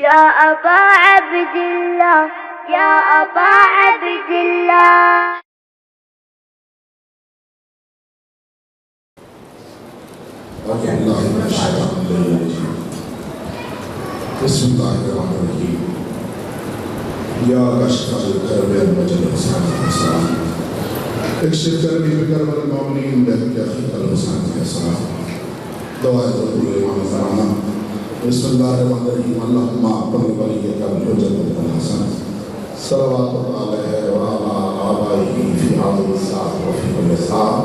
يا أبا عبد الله يا أبا عبد الله. أعوذ بالله من الشيطان الرجيم. بسم الله الرحمن الرحيم. يا كاشف الكرب والوجل والحسن والسلام اكشف كربي بكرب المؤمنين بك يا أخي الحسن والسلام. دعاء رسول الله فرعنا بسم الله الرحمن الرحيم. اللهم أقبل وليك بالحجة والحسن صلوات الله عليه وعلى آبائه في هذه الساعة وفي كل ساعة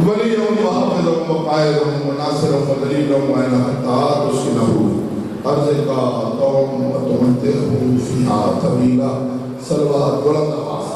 وليا وحافظا وقائدا وناصرا ودليلا وعلى حتى تسكنه أرزق قوم وتمتعه فيها طويلا صلوات بلند آواز.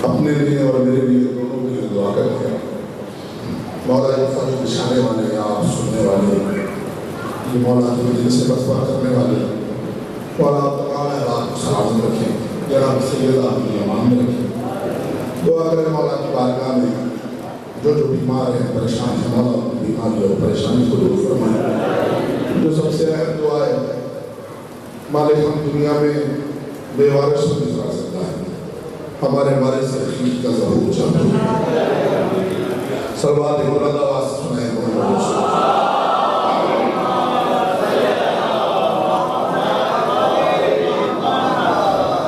اپنے لیے اور میرے لیے دونوں کے لیے دعا کرتے ہیں. مولا یہ فرض بچھانے والے یا آپ سننے والے یہ مولا جو دل سے بسوا کرنے والے مولا آپ تمام احباب کو سلامت رکھیں. جناب سید آپ کی امان میں رکھیں. دعا کریں مولا کی بارگاہ میں جو بیمار ہیں پریشان ہیں مولا اپنی بیماری اور پریشانی کو دور فرمائیں. جو سب سے اہم دعا ہے مالک ہم دنیا میں بے وارث کو گزار سکتا ہے ہمارے وارث حقیق کا ظہور چاہتے ہیں. صلوات بلند آواز سنائیں محمد رسول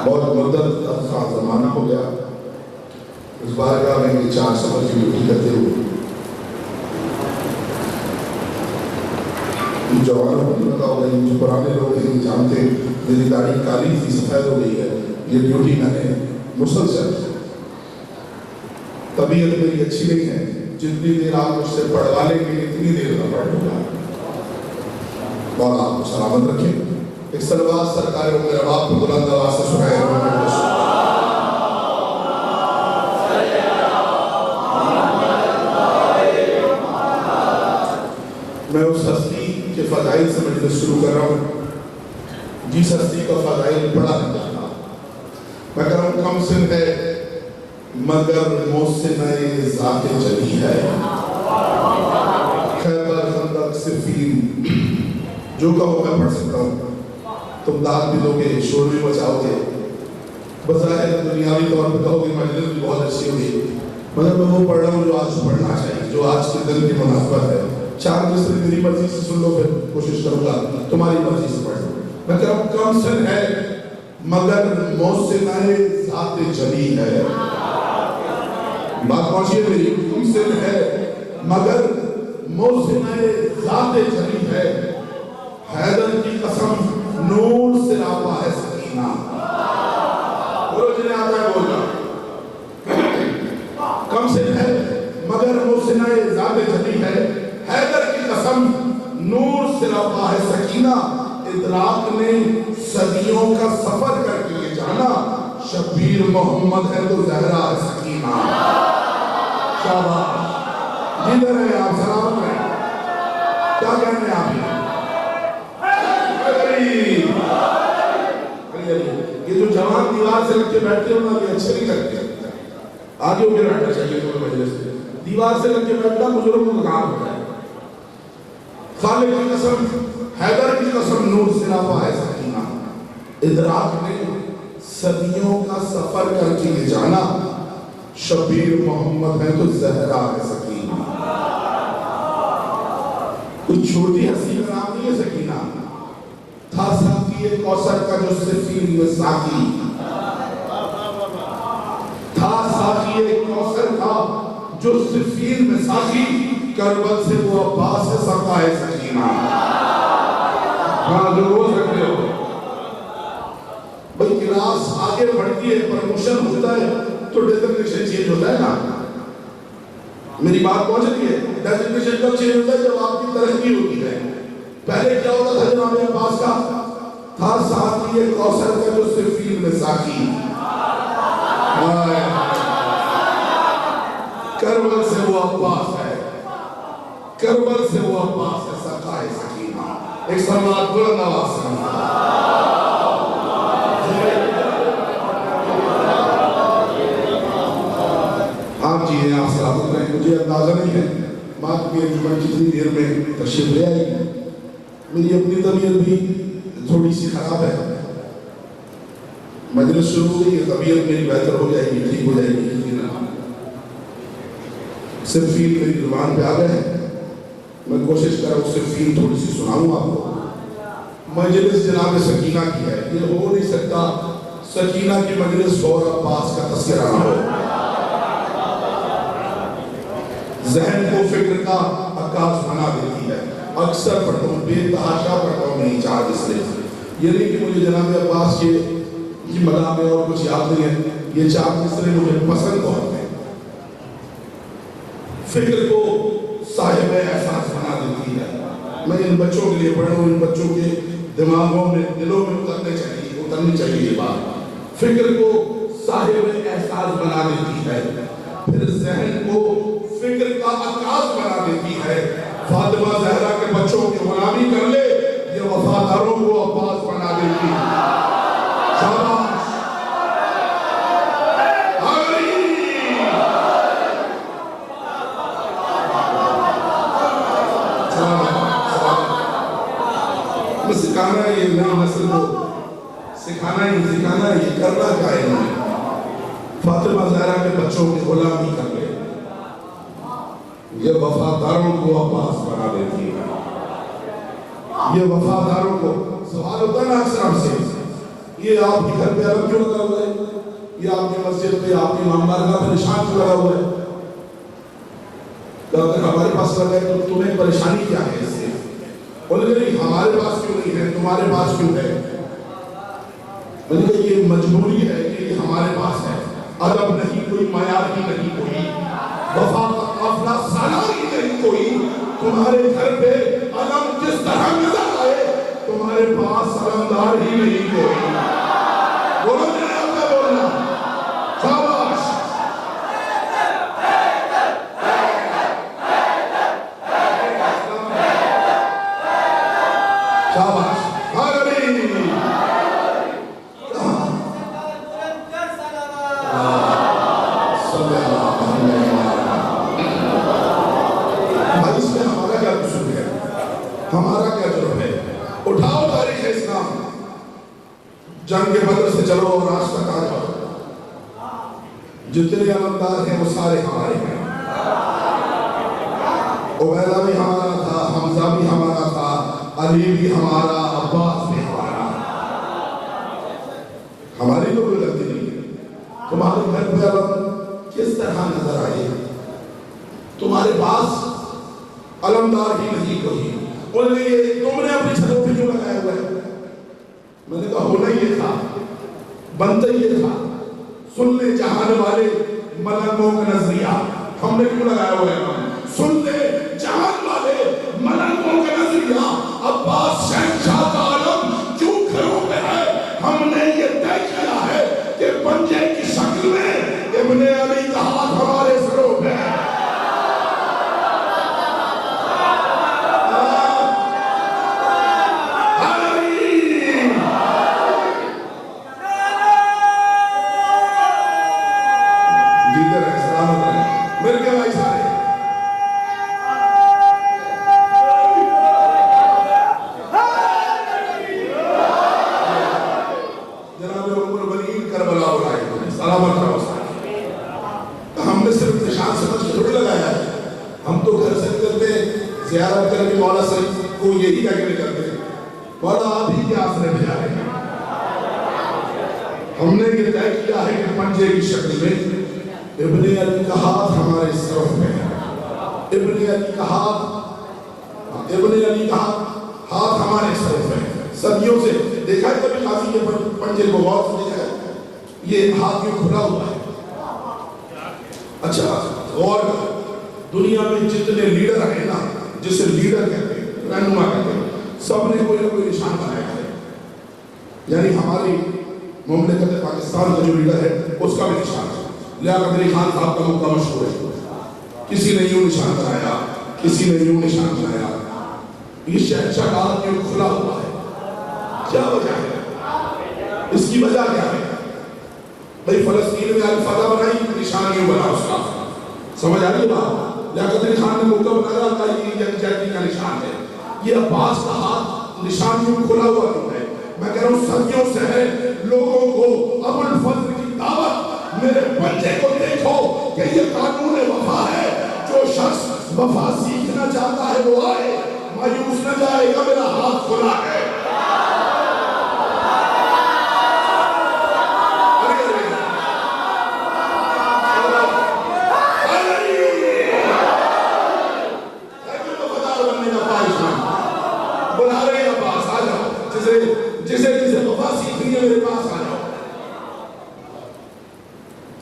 بہت مدت کا زمانہ ہو گیا اس بارگاہ میں یہ چار سفر کی ڈیوٹی کرتے ہوئے جوانوں کو لگا ہو گئی. جو پرانے لوگ ہیں جانتے میری داڑھی کالی تھی سفید ہو گئی ہے. یہ ڈیوٹی میں نے مسلسل طبیعت میری اچھی نہیں ہے. جتنی دیر آپ مجھ سے پڑھوا لیں گے اتنی دیر میں پڑھ لوں گا. مولا آپ کو سلامت رکھیں. ایک صلوات سرکار میرے باپ کو بلند آواز سے سنائے. میں اس ہستی کے فضائل سے مجلس شروع کر رہا ہوں جس ہستی کا فضائل بڑا نہیں جاتا. میں کہہ رہا ہوں کم سن ہے مگر موسنِ ذات جلی ہے. خیبر خندق صفین جو کہو میں پڑھ سکتا ہوں. تم داد بھی دو گے شور بھی بچاؤ گے. بظاہر دنیاوی طور پر کہو گے مجلس بھی بہت اچھی ہوگی مگر میں وہ پڑھ رہا ہوں جو آج پڑھنا چاہیے جو آج کے دن کی مناسبت ہے. چار مصر میری مرضی سے سن لو پھر کوشش کروں گا تمہاری مرضی سے پڑھ لو. میں کہہ رہا ہوں کم سن ہے مگر موسنِ ذات جلی ہے. بات پہنچیے میری. کم سن ہے مگر موسنِ ذات جلی ہے. حیدر کی قسم نور سے راپا ہے سکینہ. بولو جنہیں آتا ہے بولنا. کم سن ہے مگر موسنِ ذات جلی ہے. حیدر کی قسم نور سے راپا ہے سکینہ. ادراک نے صدیوں کا سفر کر کے یہ جانا شبیر محمد ہے تو زہرا ہے سکینہ. شاباش جدھر ہے آپ سلامت رہیں. کیا کہنے ہیں آپ یہ جو جوان دیوار سے لگ کے بیٹھتے ہو نا یہ اچھے نہیں لگتے. آگے ہو کے بیٹھنا چاہیے تمہیں مجلس سے. دیوار سے لگ کے بیٹھنا بزرگوں کا کام ہوتا ہے. خالق کی قسم حیدر کی قسم نور سے راپا ہے سکینہ. ادراک نے صدیوں کا سفر کر کے یہ جانا شبیر محمد ہے تو زہرا ہے سکینہ. کوئی چھوٹی ہستی کا نام نہیں ہے سکینہ. تھا ساقی کوثر کا جو صفین میں ساقی تھا. ساقی کوثر کا جو صفین میں ساقی کربل سے وہ عباس سے سقا ہے سکینہ. جو روز رکھتے ہو بھئی کلاس آگے بڑھتی ہے پروموشن ہوتا ہے تو ڈیزگنیشن چینج ہوتا ہے نا. میری بات پہنچ رہی ہے. ڈیزگنیشن کب چینج ہوتا ہے جب آپ کی ترقی ہوتی ہے. پہلے کیا ہوتا تھا جناب عباس کا؟ تھا ساتھی کوثر کا جو صفین میں ساقی، کربل سے وہ عباس ہے، کربل سے وہ عباس ہے، سقائے سکینہ۔ ایک سلوات بلند آواز سے آپ جی ہیں، آپ سلامت رہیں۔ مجھے اندازہ نہیں ہے بات کی انجمن کتنی دیر میں تشریف لے آئی ہے۔ میری اپنی طبیعت بھی تھوڑی سی خراب ہے، مجلس شروع ہو گئی، طبیعت میری بہتر ہو جائے گی، ٹھیک ہو جائے گی، لیکن صرفین میری زبان پہ آ گئے ہیں۔ میں کوشش کر رہا ہوں صرفین تھوڑی سی سناؤں آپ کو۔ مجلس جناب سکینہ کی ہے، یہ ہو نہیں سکتا سکینہ کی مجلس اور عباس کا تذکرہ نہ ہو۔ ذہن کو فکر کا عکاس بنا دیتی ہے۔ اکثر پڑھتا ہوں، بے تحاشا پڑھتا ہوں، نہیں چار جس لئے یہ نہیں کہ مجھے جناب عباس کی مداح میں اور کچھ یاد نہیں ہے، یہ چار جس لئے مجھے پسند بہت ہے۔ فکر کو صاحب احساس بنا دیتی ہے۔ میں ان بچوں کے لیے پڑھ رہا ہوں، ان بچوں کے دماغوں میں، دلوں میں اترنی چاہیے یہ بات۔ فکر کو صاحب احساس بنا دیتی ہے، پھر ذہن کو فکر کا عکاس بنا دیتی ہے۔ فاطمہ زہرا کے بچوں کی غلامی کر لے، یہ وفاداروں کو عباس بنا دیتی ہے۔ شاباش سکھانا ہے یہ نئی نسل کو، سکھانا ہے یہ کرنا کیا ہے انہوں نے؟ فاطمہ زہرا کے بچوں کی غلامی کر لے، یہ وفاداروں کو عباس بنا دیتی ہے۔ یہ وفاداروں کو سوال ہوتا ہے نا اکثر ہم سے، یہ آپ کے گھر پہ علم کیوں لگا ہوا ہے؟ یہ آپ کی مسجد پہ، آپ کی امام بارگاہ پہ نشان کیوں لگا ہوا ہے؟ اگر ہمارے پاس لگا ہے تو تمہیں پریشانی کیا ہے اس سے؟ انہوں نے کہا ہمارے پاس کیوں نہیں ہے، تمہارے پاس کیوں ہے؟ میں نے کہا یہ مجبوری ہے کہ یہ ہمارے پاس ہے۔ ادب نہیں کوئی، معیار ہی نہیں کوئی، وفا کا قافلہ سالار ہی نہیں کوئی۔ تمہارے گھر پہ علم جس طرح نظر آئے، تمہارے پاس علمدار ہی نہیں کوئی۔ بولو جنہیں آپ کا بولنا، شاباش شاباش ہمارا کیا جرم ہے؟ اٹھاؤ تاریخ اسلام، جنگ بدر سے چلو اور آج تک آ جاؤ، جتنے علمدار ہیں وہ سارے ہمارے ہیں۔ عبیدہ بھی ہمارا تھا، حمزہ بھی ہمارا تھا، علی بھی ہمارا، عباس بھی ہمارا۔ ہماری تو کوئی غلطی نہیں ہے۔ تمہارے گھر پہ علم کس طرح نظر آئے؟ تمہارے پاس علمدار ہی نہیں کوئی۔ انہوں نے یہ تم نے اپنی چھتوں پہ کیوں لگایا ہوا ہے؟ میں نے کہا ہونا یہ تھا، بنتا یہ تھا۔ سن لے جہان والے ملنگوں کا نظریہ، ہم نے کیوں لگایا ہوا ہے؟ سن لے جہان والے ملنگوں کا نظریہ، عباس شہنشاہ کا علم کیوں گھروں پہ ہے؟ ہم نے یہ طے کیا ہے کہ پنجے کی شکل میں ابن علی کا ہاتھ ہمارے سروں پہ ہے۔ زیارت کرنے مولا صاحب کو یہی کہہ کے کرتے ہیں مولا آپ ہی کے آسرے میں جا رہے ہیں۔ ہم نے یہ طے کیا ہے کہ پنجے کی شکل میں ابن علی کا ہاتھ ہمارے سروں میں ہے۔ ابن علی کا ہاتھ ہمارے سروں میں ہے۔ صدیوں سے دیکھا ہے کبھی قاضی کے پنجے کو غور سے دیکھا ہے؟ یہ ہاتھ کیوں کھلا ہوا ہے؟ اچھا غور دنیا میں جتنے لیڈر ہیں نا، جسے لیڈر کہتے ہیں، رہنما کہتے ہیں، سب نے کوئی نہ کوئی نشان بنایا ہے. یعنی ہماری مملکت پاکستان کا جو لیڈر ہے اس کا بھی نشان ہے. لیاقت علی خان صاحب کا مقدمہ مشہور ہے. کسی نے یوں نشان بنایا, کسی نے یوں نشان بنایا. یہ شہنشاہ کا عالم یوں کھلا ہوا ہے. کیا وجہ ہے؟ اس کی وجہ کیا ہے؟ بھئی فلسطین میں الفتح بنائی, نشان یوں بنا اس کا. سمجھ آ رہی ہے بات؟ لیاقت علی خان نے مقدمہ بنایا تھا یہ یکجہتی کا نشان ہے. یہ عباس کا ہاتھ نشان یوں کھلا ہوا کیوں ہے؟ میں کہہ رہا ہوں صدیوں سے ہے. لوگوں کو ابو الفضل کی دعوت, میرے بچے کو دیکھو کہ یہ قانون وفا ہے. جو شخص وفا سیکھنا چاہتا ہے وہ آئے, مایوس نہ جائے گا, میرا ہاتھ کھلا ہے.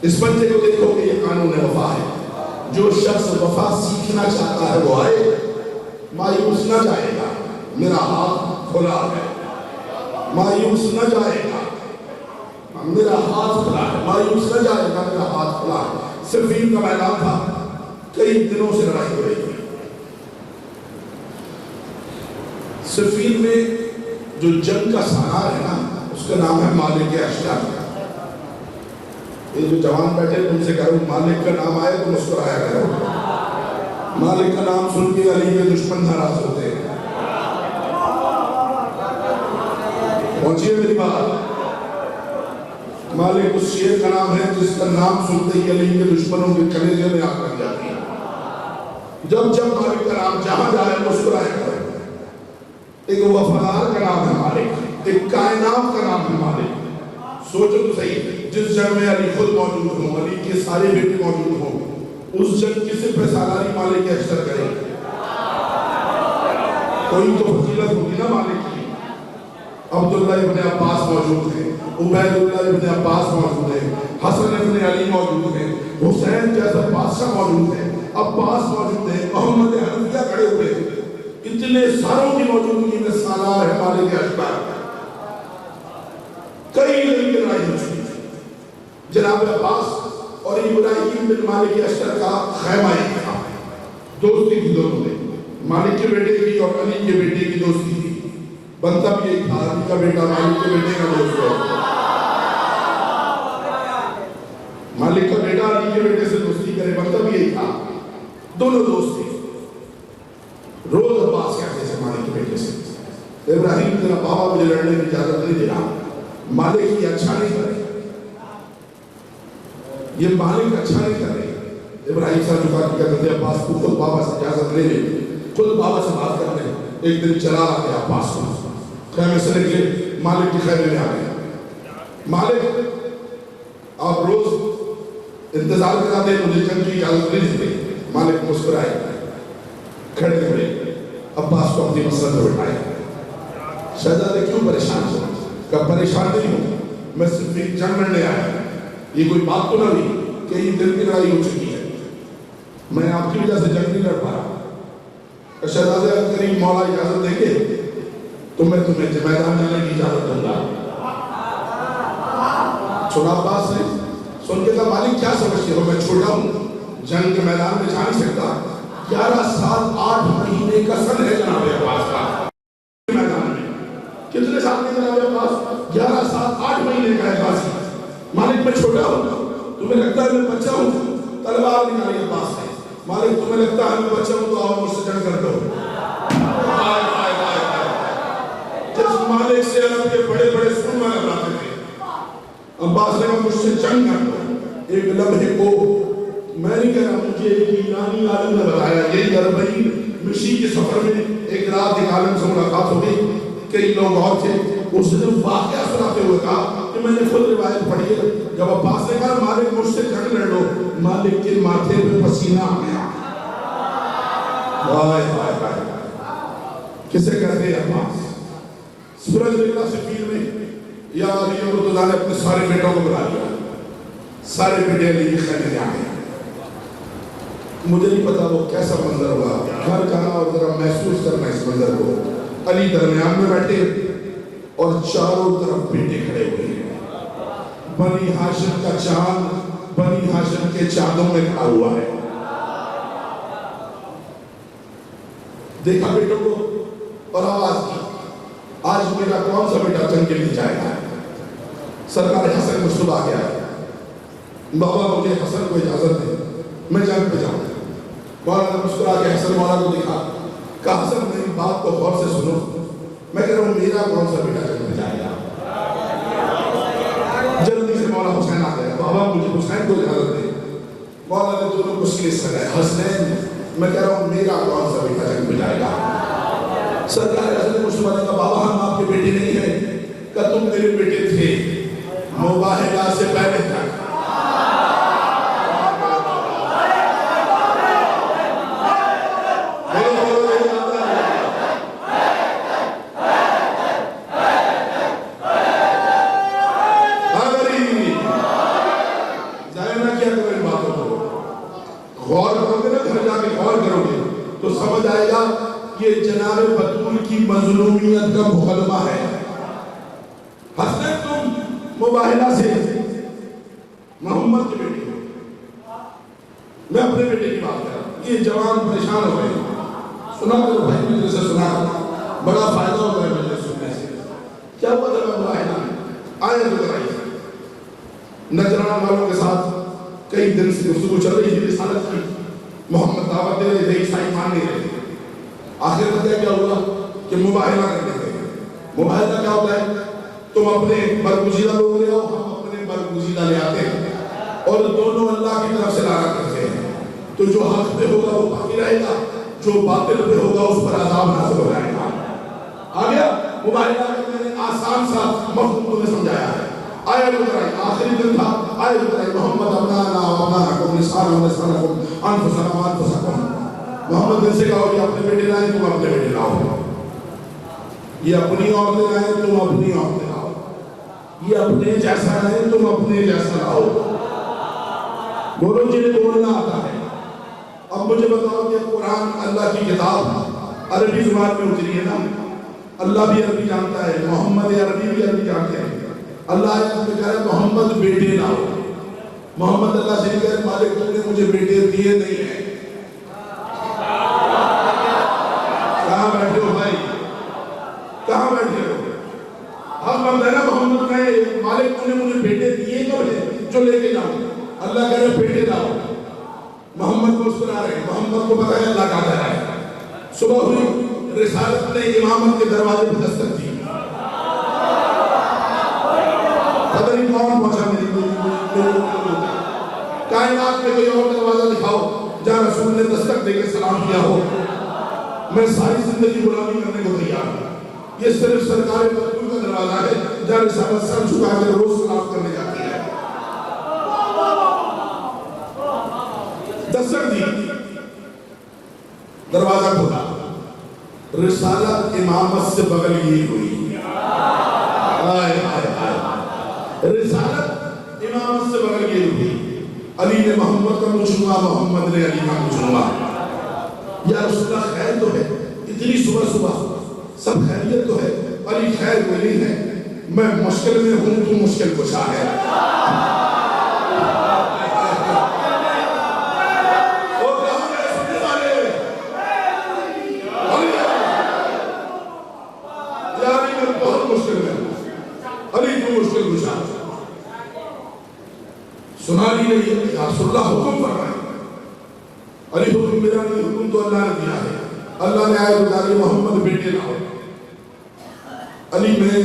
اس بچے کو دیکھو کہ یہ قانون وفا ہے. جو شخص وفا سیکھنا چاہتا ہے وہ آئے, مایوس نہ جائے گا, میرا ہاتھ کھلا ہے. مایوس نہ جائے گا, میرا ہاتھ کھلا ہے. مایوس نہ جائے گا, میرا ہاتھ کھلا ہے. صفین کا میدان تھا, کئی دنوں سے لڑائی ہو رہی تھی. صفین میں جو جنگ کا سالار ہے نا, اس کا نام ہے مالک اشتر. یہ جو جوان بیٹھے تم سے کہہ رہا ہوں مالک کا نام آئے تو مسکرایا کرو. مالک کا نام سن کے علی کے دشمن ناراض ہوتے ہیں. پہنچیے میری بات. مالک اس شیر کا نام ہے جس کا نام سنتے ہی علی کے دشمنوں کے کلیجے میں آگ لگ جاتی ہے. جب جب مالک کا نام جہاں جائے مسکرایا کرو. ایک وفادار کا نام ہے مالک, ایک کائنات کا نام ہے مالک. سوچو تو صحیح, جس جنگ میں علی خود موجود ہوں, علی کے سارے بیٹے موجود ہوں, اس جنگ کی صرف سالاری مالک اشتر کرے. کوئی تو فضیلت ہوگی نا مالک کی. عبداللہ ابن عباس موجود ہیں, عبید اللہ ابن عباس موجود ہیں, حسن ابن علی موجود ہیں, حسین جیسا بادشاہ موجود ہیں, عباس موجود ہیں, محمد حنفیہ کھڑے ہوئے ہیں. اتنے ساروں کی موجودگی میں سالار ہے مالک اشتر. کئی لڑائی کی لڑائی ہو چکی تھی. جناب عباس اور ابراہیم بن مالک اشتر کا خیمہ ایک تھا. دوستی کی دونوں میں, مالک کے بیٹے کی اور علی کے بیٹے کی دوستی تھی. بنتا بھی ایک تھا, علی کا بیٹا مالک کے بیٹے کا دوست ہے. مالک کا بیٹا علی کے بیٹے سے دوستی کرے, بنتا بھی ایک تھا. دونوں دوست تھے. روز عباس کہتے سے مالک کے بیٹے سے, ابراہیم تیرا بابا مجھے لڑنے کی اجازت نہیں دے رہا, مالک یہ اچھا نہیں کر رہے, یہ مالک اچھا نہیں کر رہے. ابراہیم صاحب جو بات کہتے تھے عباس کو خود بابا سے اجازت لے لے, خود بابا سے بات کر لیں. ایک دن چلا آتے عباس کو, خیمے سے نکلے, مالک کی خیمے میں آ گئے. مالک آپ روز انتظار کراتے ہیں, مجھے جنگ کی اجازت نہیں دیتے. مالک مسکرائے, کھڑے ہوئے, عباس کو اپنی مسند پر بٹھائے. شہزادے کیوں پریشان ہو؟ کہ پریشان نہیں ہوں, میں صرف ایک جنگ لڑنے آیا. یہ کوئی بات تو نہ ہوئی کہ یہ دل کی لڑائی ہو چکی ہے, میں آپ کی وجہ سے جنگ نہیں لڑ پا رہا. شہزادے کریم مولا اجازت دیں گے تو میں تمہیں میدان جانے کی اجازت دوں گا. چھوٹا عباس نے سن کے کہا مالک کیا سمجھتے ہو, میں چھوٹا ہوں, جنگ کے میدان میں جا نہیں سکتا. 11 سال 8 مہینے کا سن ہے جناب عباس کا میدان میں. کتنے سال کے جناب عباس؟ 11 سال 8 مہینے کا عباس. مالک میں چھوٹا ہوں, تمہیں لگتا ہے میں بچہ ہوں, تلوار نکالی عباس نے. مالک تمہیں لگتا ہے میں بچہ ہوں تو آؤ مجھ سے جنگ کر دو. جس مالک سے عرب کے بڑے بڑے سن میں گھبراتے تھے, عباس نے کہا مجھ سے جنگ کر دو. ایک لمحے کو, میں نہیں کہہ رہا, مجھے ایک ایرانی عالم نے بتایا, یہ عربی مشی کے سفر میں ایک رات ایک عالم سے ملاقات ہو گئی. کئی لوگ اور تھے, اس نے واقعہ سناتے ہوئے کہا کہ میں نے خود روایت پڑھی ہے. جب عباس نے کہا مالک مجھ سے جنگ لڑ لو, مالک کے ماتھے پہ پسینہ آ گیا. کسے کہتے ہیں عباس؟ سورج نکلا صفین میں, یا علی مرتضیٰ نے اپنے سارے بیٹوں کو بلا لیا. سارے بیٹے علی کے خیمے میں آ گئے. مجھے نہیں پتا وہ کیسا منظر ہوا, گھر کہاں اور ذرا محسوس کرنا اس منظر کو. علی درمیان میں بیٹھے اور چاروں طرف بیٹے کھڑے ہوئے ہیں. بنی ہاشم کا چاند بنی ہاشم کے چاندوں میں کھڑا ہوا ہے. دیکھا بیٹوں کو اور آواز کی, آج میرا کون سا بیٹا جنگ کے لیے جائے گا؟ سرکار حسن مشتبہ آ گیا ہے, بابا مجھے حسن کو اجازت دے, میں جنگ پہ جاؤں. مولا نے مسکرا کے حسن مولا کو دیکھا, کہا حسن میری بات کو غور سے سنو, میں کہہ رہا ہوں میرا کون سا بیٹا جنگ پہ جائے گا؟ جلدی سے مولا حسین آ گیا, بابا مجھے حسین کو اجازت دے. مولا نے دونوں کو سینے سے لگایا, حسین میں کہہ رہا ہوں میرا کون سا بیٹا جنگ پہ جائے گا؟ سرکار حسن مشتبہ نے کہا بابا ہم آپ کے بیٹے نہیں ہیں, کہ تم میرے بیٹے تھے مباہلہ سے پہلے تک. غور کرو گے نا, گھر جا کے غور کرو گے تو سمجھ آئے گا یہ جناب بطول کی مظلومیت کا مقدمہ ہے. حسن تم مباہلہ سے محمد کے بیٹے ہو, میں اپنے بیٹے کی بات کر رہا ہوں. یہ جوان پریشان ہو گئے, سنا کرو بھائی, مجھے سے سنا بڑا فائدہ ہوتا ہے مجھے سننے سے. کیا ہوا تھا مباہلہ میں آئے تو کرائی نجران والوں کے ساتھ کئی دن سے گفتگو چل رہی تھی رسالت کی, محمد دعوت دے رہے تھے, عیسائی مان نہیں رہے تھے. آخر میں کیا ہوا کہ مباہلہ کرنے تھے. مباہلہ کیا ہوتا ہے, تم اپنے برگزیدہ لوگ لے آؤ, ہم اپنے برگزیدہ لے آتے ہیں, اور دونوں اللہ کی طرف سے لانا کرتے ہیں. تو جو حق پہ ہوگا وہ باقی رہے گا, جو باطل پہ ہوگا اس پر عذاب نازل ہو جائے گا. آ گیا مباہلہ کرنے نے آسان سا مفہوم تمہیں سمجھایا ہے. آئے بترائی آخری دن تھا, آئے بترائی محمد ابنانا و ابناکم نسانا و نسانکم انفسنا و انفسکم. محمد دن سے کہو یہ اپنے بیٹے لائیں, تم اپنے بیٹے لاؤ. یہ اپنی عورتیں لائیں, تم اپنی عورتیں لاؤ. یہ اپنے جیسا لائیں, تم اپنے جیسا لاؤ. بولو جنہیں بولنا آتا ہے. اب مجھے بتاؤ کہ قرآن اللہ کی کتاب عربی زبان میں اتری ہے نا, اللہ بھی عربی جانتا ہے, محمد عربی بھی عربی جانتے ہیں. اللہ میں کہہ رہا ہے محمد بیٹے لاؤ. محمد اللہ سے کہہ رہے مالک تم نے مجھے بیٹے دیے نہیں ہیں. کہاں بیٹھے ہو بھائی, کہاں بیٹھے ہو؟ ہم بند ہے نا محمد کہے مالک تم نے مجھے بیٹے دیے کب ہیں جو لے کے جاؤں. اللہ کہہ رہے بیٹے لاؤ. محمد کو مسکرا رہے, محمد کو پتہ ہے اللہ کہا جا رہا ہے. صبح ہوئی, رسالت نے امامت کے دروازے پہ دستک دی. پتہ نہیں کون پہنچا میری کائنات میں کوئی اور دروازہ دکھاؤ جہاں رسول نے دستک دے کے سلام کیا ہو. میں ساری زندگی غلامی کرنے کو تیار ہوں. یہ صرف سرکار بطول کا دروازہ ہے جہاں رسالت سر چھکا کے روز سلام کرنے جاتی ہے. دستک دی, دروازہ کھولا, رسالت امامت سے بغل یہ ہوئی. رسالت امامت سے بغل یہ ہوئی. علی نے محمد کا منہ چھوا, محمد نے علی کا منہ چھوا. یا رسول اللہ خیر تو ہے, اتنی صبح صبح سب خیریت تو ہے, علی خیر کوئی نہیں ہے, میں مشکل میں ہوں, تو مشکل کشا ہے. سنا لی رہی ہے یا رسول اللہ حکم کر رہے ہیں. علی حکم میرا نہیں, حکم تو اللہ نے دیا ہے. اللہ نے آئے بتا دیا محمد بیٹے لاؤ. علی میں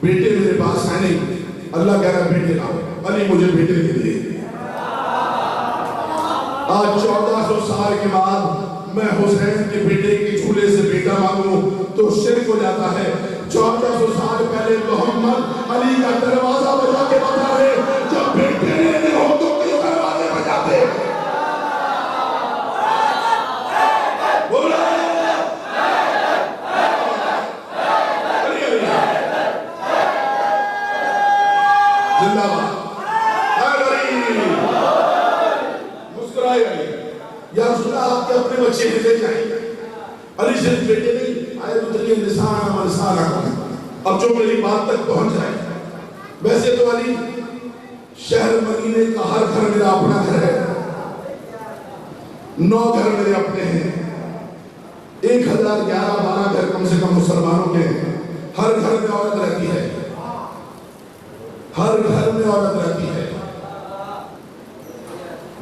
بیٹے میرے پاس ہے نہیں, اللہ کہہ رہا ہے بیٹے لاؤ. علی مجھے بیٹے دے دے. آج 1400 سال کے بعد میں حسین کے بیٹے کے جھولے سے بیٹا مانگوں تو شرک ہو جاتا ہے. 1400 سال پہلے محمد علی کا دروازہ بجا کے بتا رہے, جب بیٹے لینے ہو تو کیوں دروازے بجاتے. زندہ باد. مسکرائے علی, یا رسول اللہ آپ کے اپنے بچے لے جائیں. علی صرف بیٹے نہیں, آئے تو گستاخانہ کام ہے. اب جو میری بات تک پہنچ جائے. ویسے تو علی شہر مدینے کا ہر گھر میرا اپنا گھر ہے. 9 گھر میرے اپنے ہیں. 1011-12 گھر کم سے کم مسلمانوں کے ہیں. ہر گھر میں عورت رہتی ہے. ہر گھر میں عورت رہتی ہے.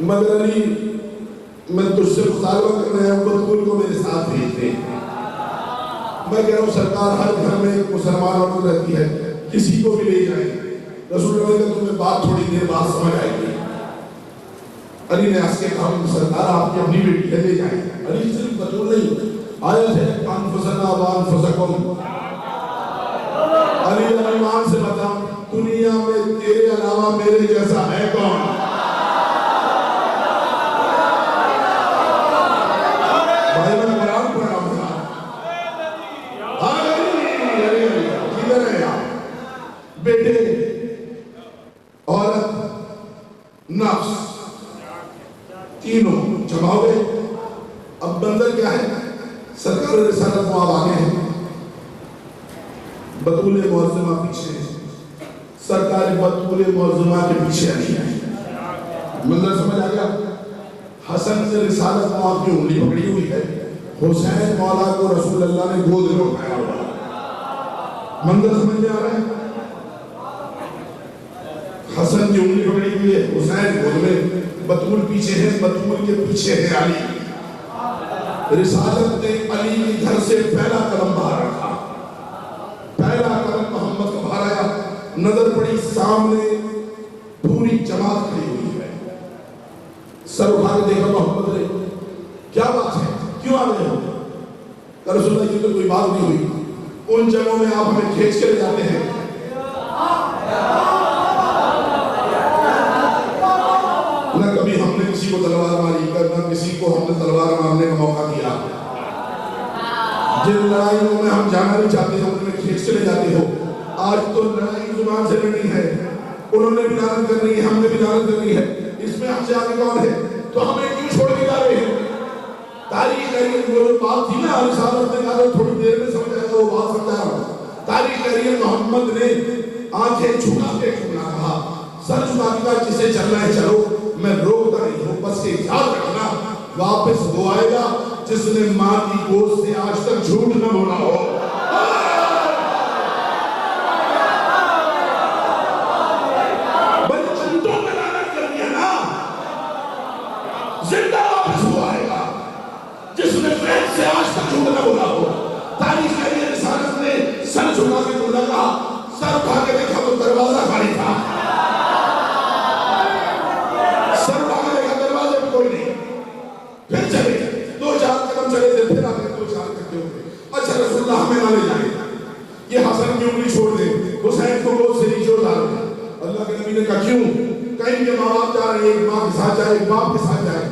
مگر علی میں تجھ سے مطالبہ کر رہا ہوں بطول کو میرے ساتھ بھیج دے. میں کہہ رہا ہوں سرکار ہر گھر میں ایک مسلمان عورت رہتی ہے, کسی کو بھی لے جائیں. رسول اللہ نے تمہیں بات تھوڑی دیر بعد سمجھ آئے گی. علی نے اس کے کہا سرکار آپ کی اپنی بیٹی ہے لے جائیں. علی صرف بطول نہیں آیا تھے انفسنا وانفسکم. علی ایمان سے بتا دنیا میں تیرے علاوہ میرے جیسا ہے کون؟ بھائی میں قرآن پڑھ رہا ہوں. کدھر ہے آپ؟ بیٹے, عورت, نفس, تینوں جمع ہو گئے. اب منظر کیا ہے؟ سرکار رسالت کو آپ آگے ہیں, بطول معظمہ پیچھے ہے. سرکار بطول معظمہ کے پیچھے نہیں ہے. منظر سمجھ آ گیا؟ حسن سے رسالت کو آپ کی انگلی پکڑی ہوئی ہے, حسین مولا کو رسول اللہ نے گود میں اٹھایا ہوا. منظر سمجھ میں آ رہا ہے؟ حسن کی انگلی پکڑی ہوئی ہے, حسین گود میں, بطول پیچھے ہے, بطول کے پیچھے ہے علی. رسالت نے علی کے گھر سے پہلا قدم باہر رکھا. پہلا قدم محمد کا باہر آیا. نظر پڑی سامنے پوری جماعت کھڑی ہوئی ہے. سر اٹھا کے دیکھا محمد نے, کیا بات ہے, کیوں آ گئے ہو؟ رسول اللہ کی تو کوئی بات نہیں ہوئی. ان جگہوں میں آپ ہمیں کھینچ کے لے جاتے ہیں. نہ کبھی ہم نے کسی کو تلوار ماری, نہ کسی کو ہم نے تلوار مارنے کا موقع دیا. جن لڑائیوں میں ہم جانا نہیں چاہتے ہم انہیں کھینچ کے لے جاتے ہو. آج تو لڑائی زبان سے لڑنی ہے, انہوں نے بھی لعنت کرنی ہے, ہم نے بھی لعنت کرنی ہے. اس میں ہم سے آگے کون ہے؟ تو ہمیں کیوں چھوڑ کے جا رہے ہیں؟ تاریخ ہے وہ جو بات تھی نا رسالت نے کہا تھوڑی دیر میں سمجھ آئے گا, وہ بات سمجھا رہا ہوں. تاریخ کہہ رہی ہے محمد نے آنکھیں جھکا کے چھوڑنا کہا, سر جھکا کے کہا جسے چلنا ہے چلو, میں روکتا نہیں ہوں, بس یہ یاد رکھنا واپس وہ آئے گا جس نے ماں کی گود سے آج تک جھوٹ نہ بولا ہو. زندہ واپس وہ آئے گا جس نے پیٹ سے آج تک جھوٹ نہ بولا ہو. تاریخ کے لیے رسالت نے سر جھکا کے بولا کہا, سر اٹھا کے دیکھا تو دروازہ خالی تھا. سر اٹھا کے دیکھا دروازے پہ کوئی نہیں. پھر چلے 2-4 قدم چلے تھے, پھر آگے 2-4 کرتے ہوئے. اچھا رسول اللہ ہمیں نہ لے جائیں, یہ حسن کی انگلی چھوڑ دیں, حسین کو گود سے نیچے اتار دیں. اللہ کے نبی نے کہا کیوں؟ کہیں کہ ماں باپ جا رہے ہیں, ایک ماں کے ساتھ جائے, ایک باپ کے ساتھ جائے.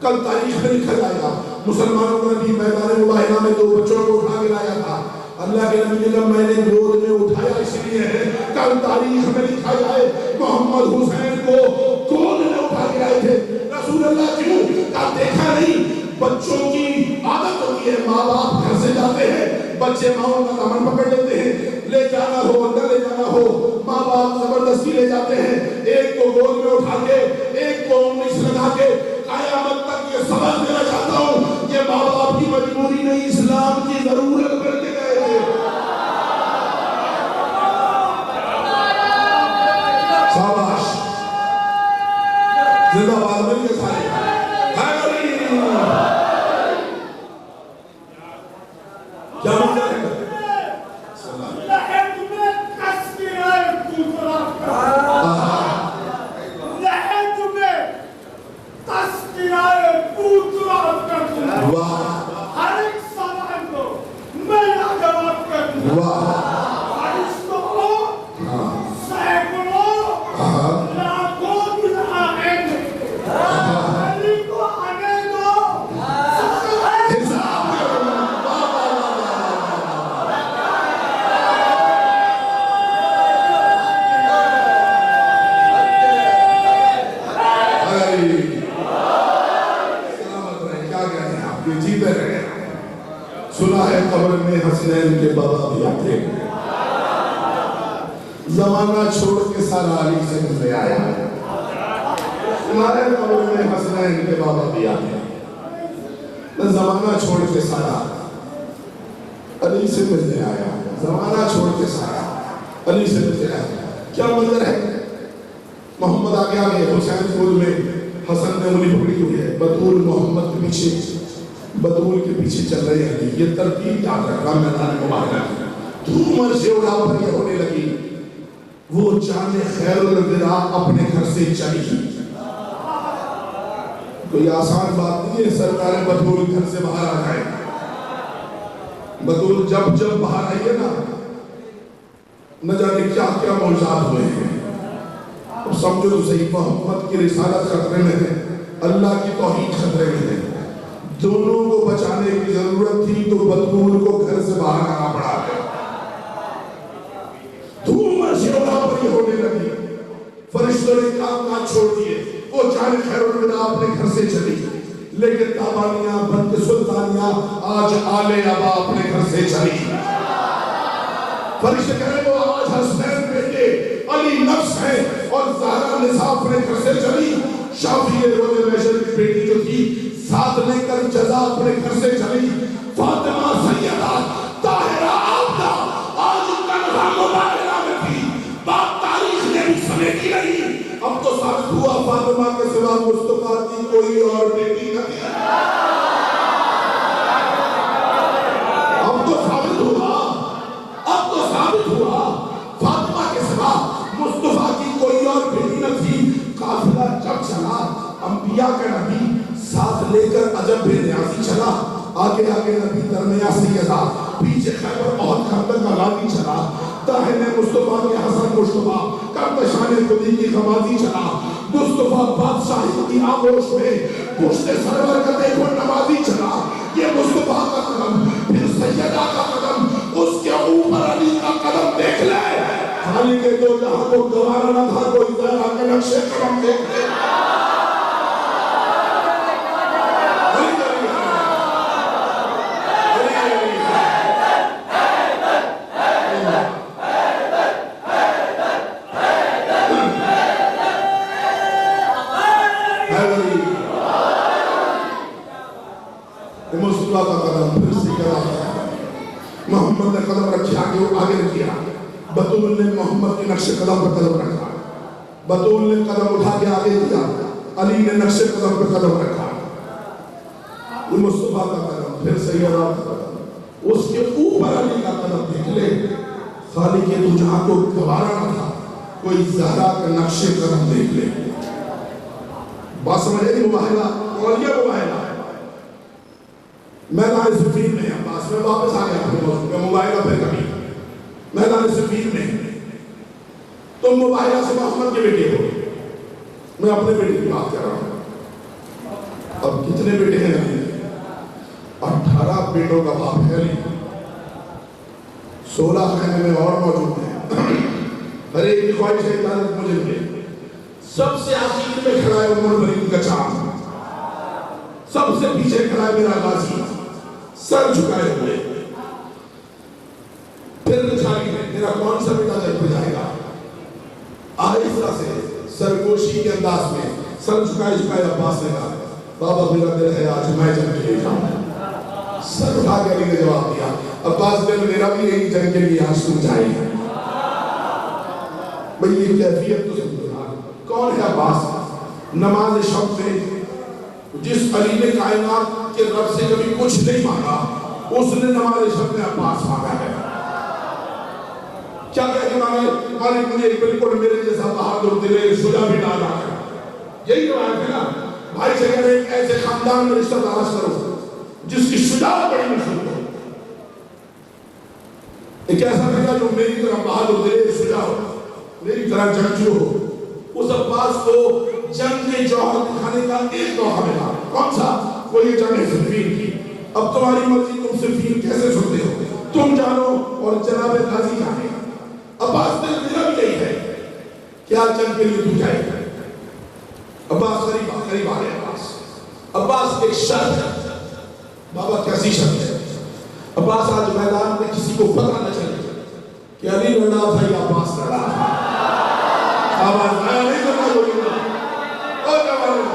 کل تاریخ میں لکھا جائے گا مسلمانوں کا نبی میدان مباہنہ میں 2 بچوں کو اٹھا کے لایا تھا. اللہ کے نبی نے کہا میں نے گود میں اٹھایا اس لیے ہے کل تاریخ میں لکھا جائے محمد حسین کو گود میں اٹھا کے لائے تھے. رسول اللہ کیوں؟ کہا دیکھا نہیں, بچوں کی عادت ہوتی ہے, ماں باپ گھر سے جاتے ہیں, بچے ماں کا دامن پکڑ لیتے ہیں, لے جانا ہو نہ لے جانا ہو ماں باپ زبردستی لے جاتے ہیں. ایک کو گود میں اٹھا کے, ایک کو انگلی سے لگا کے. قیامت تک یہ سبق دینا چاہتا ہوں, یہ ماں باپ کی مجبوری نہیں, اسلام کی ضرورت کر کے گئے تھے. شاباش, زندہ باد مل کے سارے کیا منظر ہے. ہر ایک سوال کو میں جواب کر دوں. سینکڑوں لاکھوں دنیا علی کو آنے دو. سنا ہے قبر میں حسنین کے بابا بھی تھے. زمانہ چھوڑ کے سارا علی سے ملنے آیا. تمہارے قبر میں حسنین کے بابا بھی آتے. زمانہ چھوڑ کے سارا علی سے ملنے آیا. زمانہ چھوڑ کے سارا علی سے ملنے آیا. کیا منظر ہے؟ محمد آگے آگے حسین خود میں حسن نے انگلی پکڑی ہوئی ہے. بطول محمد کے پیچھے بطول کے پیچھے چل رہے ہیں. یہ ترتیب یاد رکھنا میدان مبارکہ. دھوم عرش اولا پر یہ ہونے لگی. وہ جان خیر الورا اپنے گھر سے چلی. کوئی آسان بات نہیں ہے سرکار بطول گھر سے باہر آ جائے. بطول جب باہر آئیے نا نہ جانے کیا کیا معجزات ہوئے ہیں. اب سمجھو تو صحیح محمد کی رسالت خطرے میں ہے, اللہ کی توحید خطرے میں ہے. دونوں کو بچانے کی ضرورت تھی تو بطول کو گھر سے باہر آنا پڑا. دھوم عرش اولا پر یہ ہونے لگی. فرشتوں نے کام کاج چھوڑ دیے. وہ جان خیر الوداع اپنے گھر سے چلی. لیکن تابانیاں بنت سلطانیاں آج آلے ابا اپنے گھر سے چلی. فرشتے کہہ رہے وہ آج حسین بیٹے علی نفس ہے اور زہرا نساء اپنے گھر سے چلی. شافعی روز محشر کی بیٹی جو تھی ساتھ لے کر جزا اپنے گھر سے چلی. فاطمہ سیدہ طاہرہ عابدہ آج کنہا مبارکہ میں تھی. بات تاریخ نے بھی سمیٹی نہیں. اب تو ثابت ہوا فاطمہ کے سوا مصطفیٰ کی کوئی اور بیٹی نہ تھی. اب تو ثابت ہوا فاطمہ کے سوا مصطفیٰ کی کوئی اور بیٹی نہ تھی. قافلہ جب چلا انبیاء کا نبی ساتھ لے کر عجب بے نیازی چلا. آگے نبی درمیاں سیدہ پیچھے خیبر بہت خندق کا غازی چلا. داہنے مصطفیٰ کے حسن مصطفیٰ کردشان خودی کی غمازی چلا. مصطفیٰ بادشاہی کی آغوش میں پشت سرور کا دیکھو نمازی چلا. یہ مصطفیٰ کا قدم پھر سیدہ کا قدم اس کے اوپر علی کا قدم دیکھ لے. خالی کے دو جہاں کو گوارا نہ تھا کوئی زہرا کے نقشے قدم دیکھ لے. مصطفیٰ کا قدم پھر سے گرا. محمد نے قدم رکھا آگے کیا. بطول نے محمد کے نقش قدم پر قدم رکھا. بطول نے قدم اٹھا کے آگے کیا. علی نے نقش قدم پر قدم رکھا. مصطفیٰ کا قدم پھر سے گرا. اس کے اوپر علی کا قدم دیکھ لے. خالی کے تو جہاں کو گوارا نہ تھا کوئی زہرا کا نقش قدم دیکھ لے. بات سمجھے نہیں مباہلہ اولیاء مباہلہ میدان صفین میں. عباس میں واپس آ گیا اپنے موضوع میں. مباہلہ پھر کبھی میدان صفین میں تم مباہلہ سے محمد کے بیٹے ہو. میں اپنے بیٹے کی بات کر رہا ہوں. اب کتنے بیٹے ہیں علی؟ 18 بیٹوں کا باپ ہے علی. 16 خیمے میں اور موجود ہیں. ہر ایک کی خواہش ہے اجازت مجھے ملے. سب سے آخر میں کھڑا ہے عمر بن کا چاند. سب سے پیچھے کھڑا ہے میرا غازی سر جھکائے ہوئے. پھر نچھائی میں میرا کون سا بیٹا جب پہ جائے گا. آہستہ سے سرگوشی کے انداز میں سر جھکائے عباس نے کہا بابا میرا دل ہے آج میں جنگ کے لیے جاؤں. سر اٹھا کے علی نے جواب دیا عباس دل میرا بھی یہی جنگ کے لیے آج تم جائے گا. بھئی یہ کیفیت تو سمجھو. کون ہے عباس؟ نماز شب میں جس علی نے کائنات کے رب سے کبھی کچھ نہیں مانگا اس نے نماز شب میں عباس مانگا ہے. کیا کہہ کے مانگا؟ مالک مجھے بالکل میرے جیسا بہادر دل شجاع بھی ڈالا ہے. یہی روایت ہے نا. بھائی سے کہہ رہے ایسے خاندان میں رشتہ تلاش کرو جس کی شجاعت بڑی مشہور ہو. ایک ایسا بیٹا جو میری طرح بہادر دل شجاع ہو میری طرح جنگجو ہو. اس عباس کو جنگ میں جوہر دکھانے کا ایک موقع ملا. کون سا؟ وہ یہ جنگ ہے صفین کی. اب تمہاری مرضی تم صفین کیسے سنتے ہو تم جانو اور جناب غازی جانے. عباس نے میرا بھی یہی ہے کیا جنگ کے لیے تو جائے. عباس قریب آ گئے. عباس ایک شرط ہے. بابا کیسی شرط ہے؟ عباس آج میدان میں کسی کو پتہ نہ چلے کہ علی لڑا تھا یا عباس لڑا تھا؟ آواز آیا نہیں کرنا کوئی نا اور جوانوں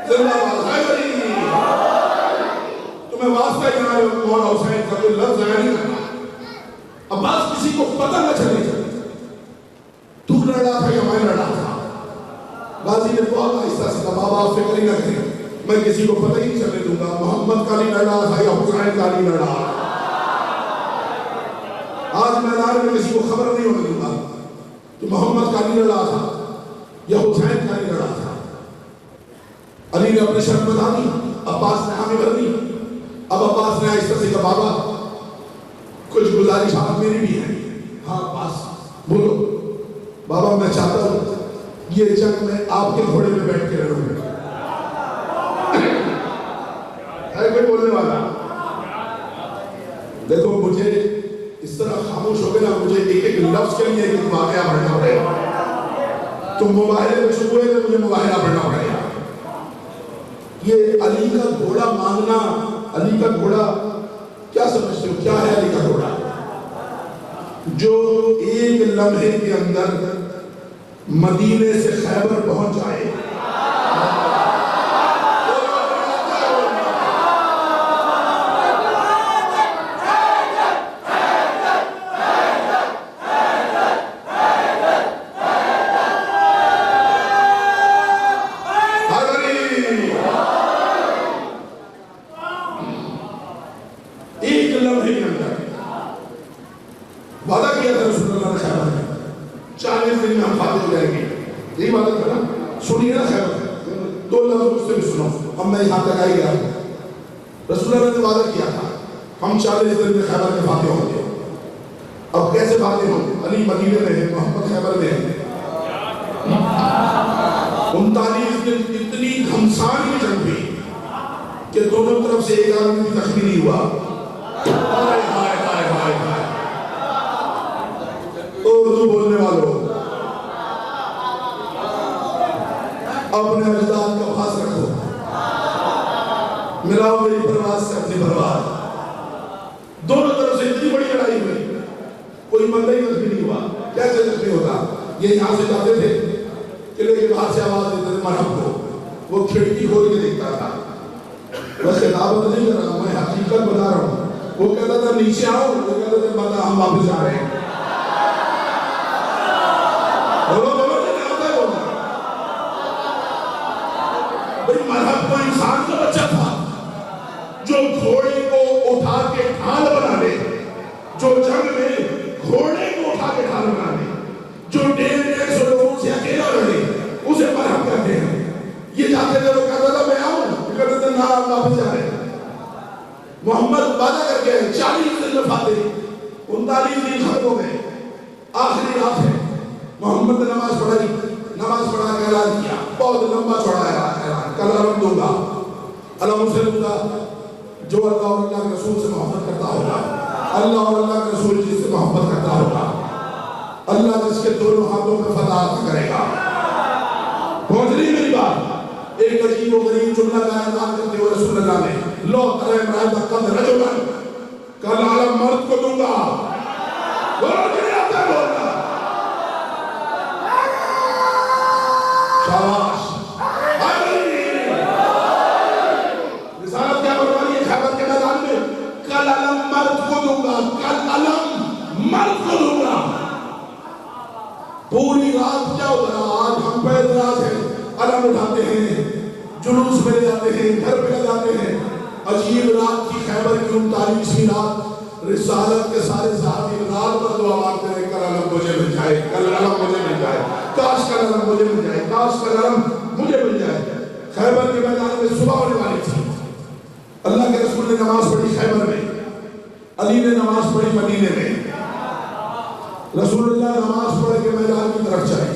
زندہ باد حیدری تمہیں واسطہ جناب مولا حسین کا کوئی لفظ آیا نہیں کرنا. عباس کسی کو پتہ نہ چلے تو لڑا تھا یا میں لڑا تھا. غازی نے بہت آہستہ سے کہا بابا آپ فکر ہی نہ کریں میں کسی کو پتہ ہی نہیں چلنے دوں گا محمد کا علی لڑا تھا یا حسین کا علی لڑا. آج میدان میں کسی کو خبر نہیں ہونے دوں گا کہ محمد کا علی لڑا تھا یا حسین کا علی لڑا تھا. علی نے اپنی شرط بتا دی عباس نے حامی بھر دی. اب عباس نے آہستہ سے کہا بابا کچھ گزارشات میری بھی ہیں. ہاں عباس بولو. بابا میں چاہتا ہوں یہ جنگ میں آپ کے گھوڑے میں بیٹھ کے لڑوں گا. ہے کوئی بولنے والا؟ دیکھو مجھے اس طرح خاموش ہو گئے نا مجھے ایک ایک لفظ کے لیے ایک واقعہ پڑھنا پڑے گا. تم مباہرے میں چھپوئے تو مجھے مباہرہ پڑھنا پڑے گا. یہ علی کا گھوڑا مانگنا علی کا گھوڑا کیا سمجھتے ہو کیا ہے علی کا گھوڑا؟ جو ایک لمحے کے اندر مدینے سے خیبر پہنچ جائے. ایک لمحے کے اندر وعدہ کیا تھا رسول اللہ نے خیبر میں 40 دن میں ہم فاتح ہو جائیں گے. یہی وعدہ تھا نا. سنیے نا خیبر 2 لفظ مجھ سے بھی سنو. اب میں یہاں تک آئی گیا رسول اللہ نے وعدہ کیا تھا ہم 40 دن میں خیبر میں فاتح ہوں گے. اب کیسے فاتح ہوں گے؟ علی مدینے میں ہے محمد خیبر میں ہے. 39 دن اتنی گھمسان کی جنگ ہوئی کہ دونوں طرف سے ایک آدمی بھی زخمی نہیں ہوا. ہائے ہائے ہائے ہائے ہائے. اردو بولنے والوں اپنے اجداد کا خاص رکھو. ملاؤ میری پرواز سے اپنی پرواز. دونوں طرف سے اتنی بڑی لڑائی ہوئی کوئی بندہ ہی زخمی نہیں ہوا. کیسے زخمی ہوتا؟ یہ یہاں سے جاتے تھے قلعے کے باہر سے آواز دیتے تھے مرحب کو. وہ کھڑکی کھول کے دیکھتا تھا. میں خطابت نہیں کر رہا میں حقیقت بتا رہا ہوں. وہ کہتا تھا نیچے آؤ. وہ کہتا تھا بتا ہم واپس جا رہے ہیں. مرحب کو انسان کا بچہ تھا جو گھوڑے کو اٹھا کے ڈھال بنا لے. جو جنگ میں گھوڑے کو اٹھا کے ڈھال بنا لے. جو 150 لوگوں سے اکیلا لڑے اسے مرحب کہتے ہیں. یہ جاتے تھے وہ کہتا تھا میں آؤں. وہ کہتے تھے نہ آپ واپس جا رہے ہیں. محمد وعدہ کر کے 40 دن میں فاتح. 39 دن ختم ہو گئے. آخری رات ہے. محمد نے نماز پڑھائی. نماز پڑھا کے اعلان کیا. بہت لمبا چوڑا اعلان. کل علم دوں گا. علم سے دوں گا جو اللہ اور اللہ کے رسول سے محبت کرتا ہوگا. اللہ اور اللہ کے رسول جس سے محبت کرتا ہوگا. اللہ جس کے دونوں ہاتھوں میں فتح عطا کرے گا. پہنچ رہی میری بات. ایک عجیب و غریب جملہ کا اعلان کرتے ہوئے رسول اللہ نے لو ترى امرأة قد رجلا کل عالم مرد کو دوں گا. شاباش. رسالت کیا بنوانی ہے خیبر کے میدان میں؟ کل علم مرد کو دوں گا. کل علم مرد کو دوں گا. پوری رات کیا ہوگا؟ آج ہم پہ اعتراض ہے. علم اٹھاتے ہیں جلوس میں جاتے ہیں گھر پہ جاتے ہیں. عجیب رات کی خیبر کی 39ویں رات رسالت کے سارے صحابی رات پر دعا مانگتے ہیں کل علم مجھے مل جائے. کل علم مجھے مل جائے. کاش کل علم مجھے مل جائے. کاش کل علم مجھے مل جائے. خیبر کے میدان میں صبح ہونے والی تھی. اللہ کے رسول نے نماز پڑھی خیبر میں. علی نے نماز پڑھی مدینے میں. رسول اللہ نماز پڑھ کے میدان کی طرف چلے.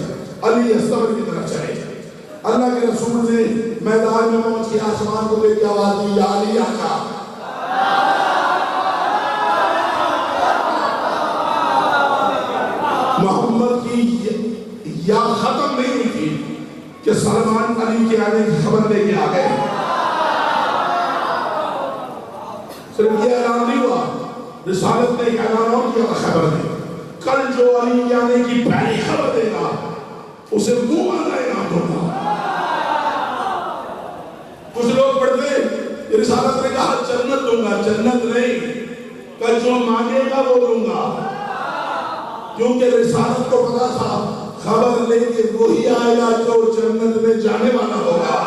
علی استبر کی طرف چلے. اللہ کے رسول نے میدان میں پہنچ کے آسمان کو دیکھ کے آواز دی یا علی آجا. محمد کی یا ختم نہیں ہوئی تھی کہ سلمان علی کے آنے کی خبر لے کے آ گئے. صرف یہ اعلان نہیں ہوا رسالت نے ایک اعلان اور کیا خبر دے، کل جو علی کے آنے کی پہلی خبر دے گا اسے منہ مانگا انعام دوں گا۔ کچھ لوگ پڑھتے ہیں رسالت نے کہا جنت دوں گا، جنت نہیں، کل جو مانگے گا وہ دوں گا، کیونکہ رسالت کو پتا تھا خبر لے کے وہی آئے گا جو جنت میں جانے والا ہوگا۔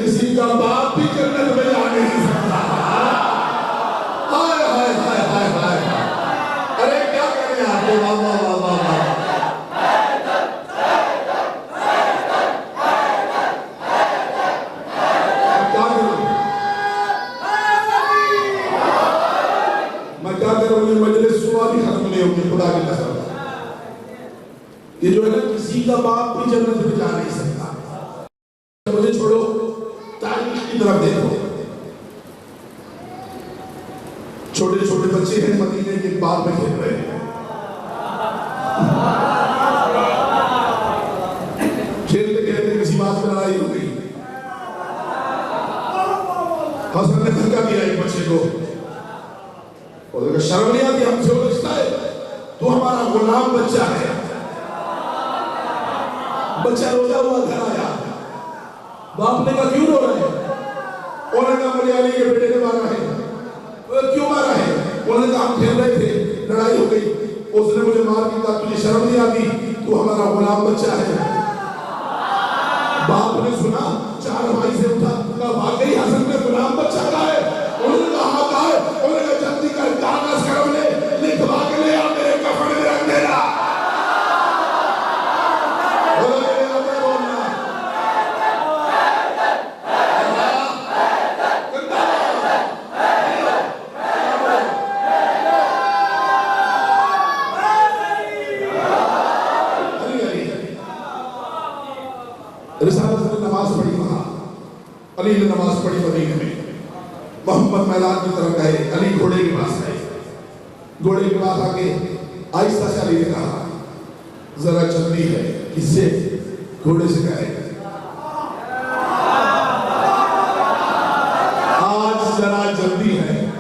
کسی کا باپ بھی جنت میں جا نہیں سکتا۔ ہائے ہائے ہائے ہائے ہائے، ارے کیا کریں آپ کو، واہ واہ واہ واہ واہ، میں کیا کروں، یہ مجلس صبح بھی ختم نہیں ہوگی خدا کی قسم۔ یہ جو ہے نا کسی کا باپ بھی جنت میں جا نہیں سکتا۔ مجھے چھوڑو، تاریخ کی طرف دیکھو، چھوٹے چھوٹے بچے ہیں مدینے کے باغ میں کھیل رہے ہیں، کھیلتے کھیلتے کسی بات میں لڑائی ہو گئی، حسن نے دھکا دیا ایک بچے کو، اور دیکھا شرم نہیں آتی ہم سے وہ رشتہ ہے، تو ہمارا غلام بچہ ہے۔ بچہ روتا ہوا گھر آیا، باپ نے کہا کیوں رو رہے ہیں؟ انہوں نے کہا مجھے علی کے بیٹے نے مارا ہے۔ کیوں مارا ہے؟ انہوں نے کہا ہم کھیل رہے تھے، لڑائی ہو گئی، اس نے مجھے مار دی، کہا تجھے شرم نہیں آتی، تو ہمارا غلام بچہ ہے۔ باپ نے سنا، چار بھائی سے اٹھا، کہا واقعی حسن میں غلام بچہ کہا ہے؟ انہوں نے کہا ہاں کہا ہے۔ انہوں نے کہا جلدی کر کاغذ قلم لے، لکھوا کے لے آ میرے کفن میں رکھ دینا۔ رسالت نے نماز پڑھی وہاں، علی نے نماز پڑھی مدینے میں، محمد میدان کی طرف گئے، علی گھوڑے کے پاس گئے، گھوڑے کے پاس آگے آہستہ سے علی نے کہا ذرا جلدی ہے، کس سے؟ گھوڑے سے کہے آج ذرا جلدی ہے،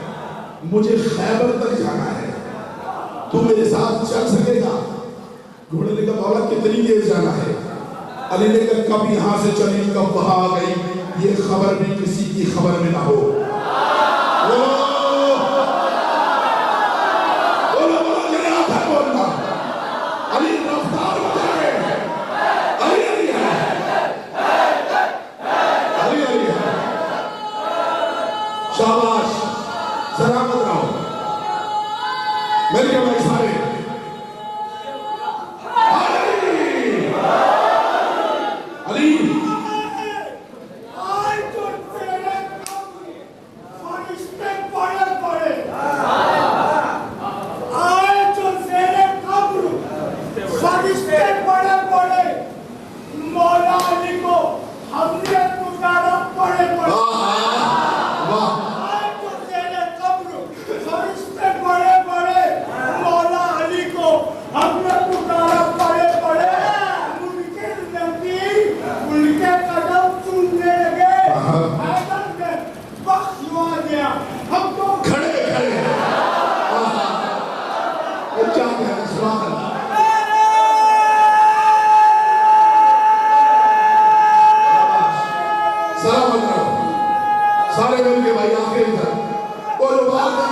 مجھے خیبر تک جانا ہے، تو میرے ساتھ چل سکے گا؟ گھوڑے نے کہا مولا کتنی دیر جانا ہے؟ علی نے کہا کب یہاں سے چلی کب وہاں آ گئی، یہ خبر بھی کسی کی خبر میں نہ ہو۔ علی رفتار بتا رہے ہیں، علی علی ہے، علی علی ہے، شاباش، سلامت رہو میرے بھائی سارے۔ سارے مل کے بھائی آخر ادھر اور بات میں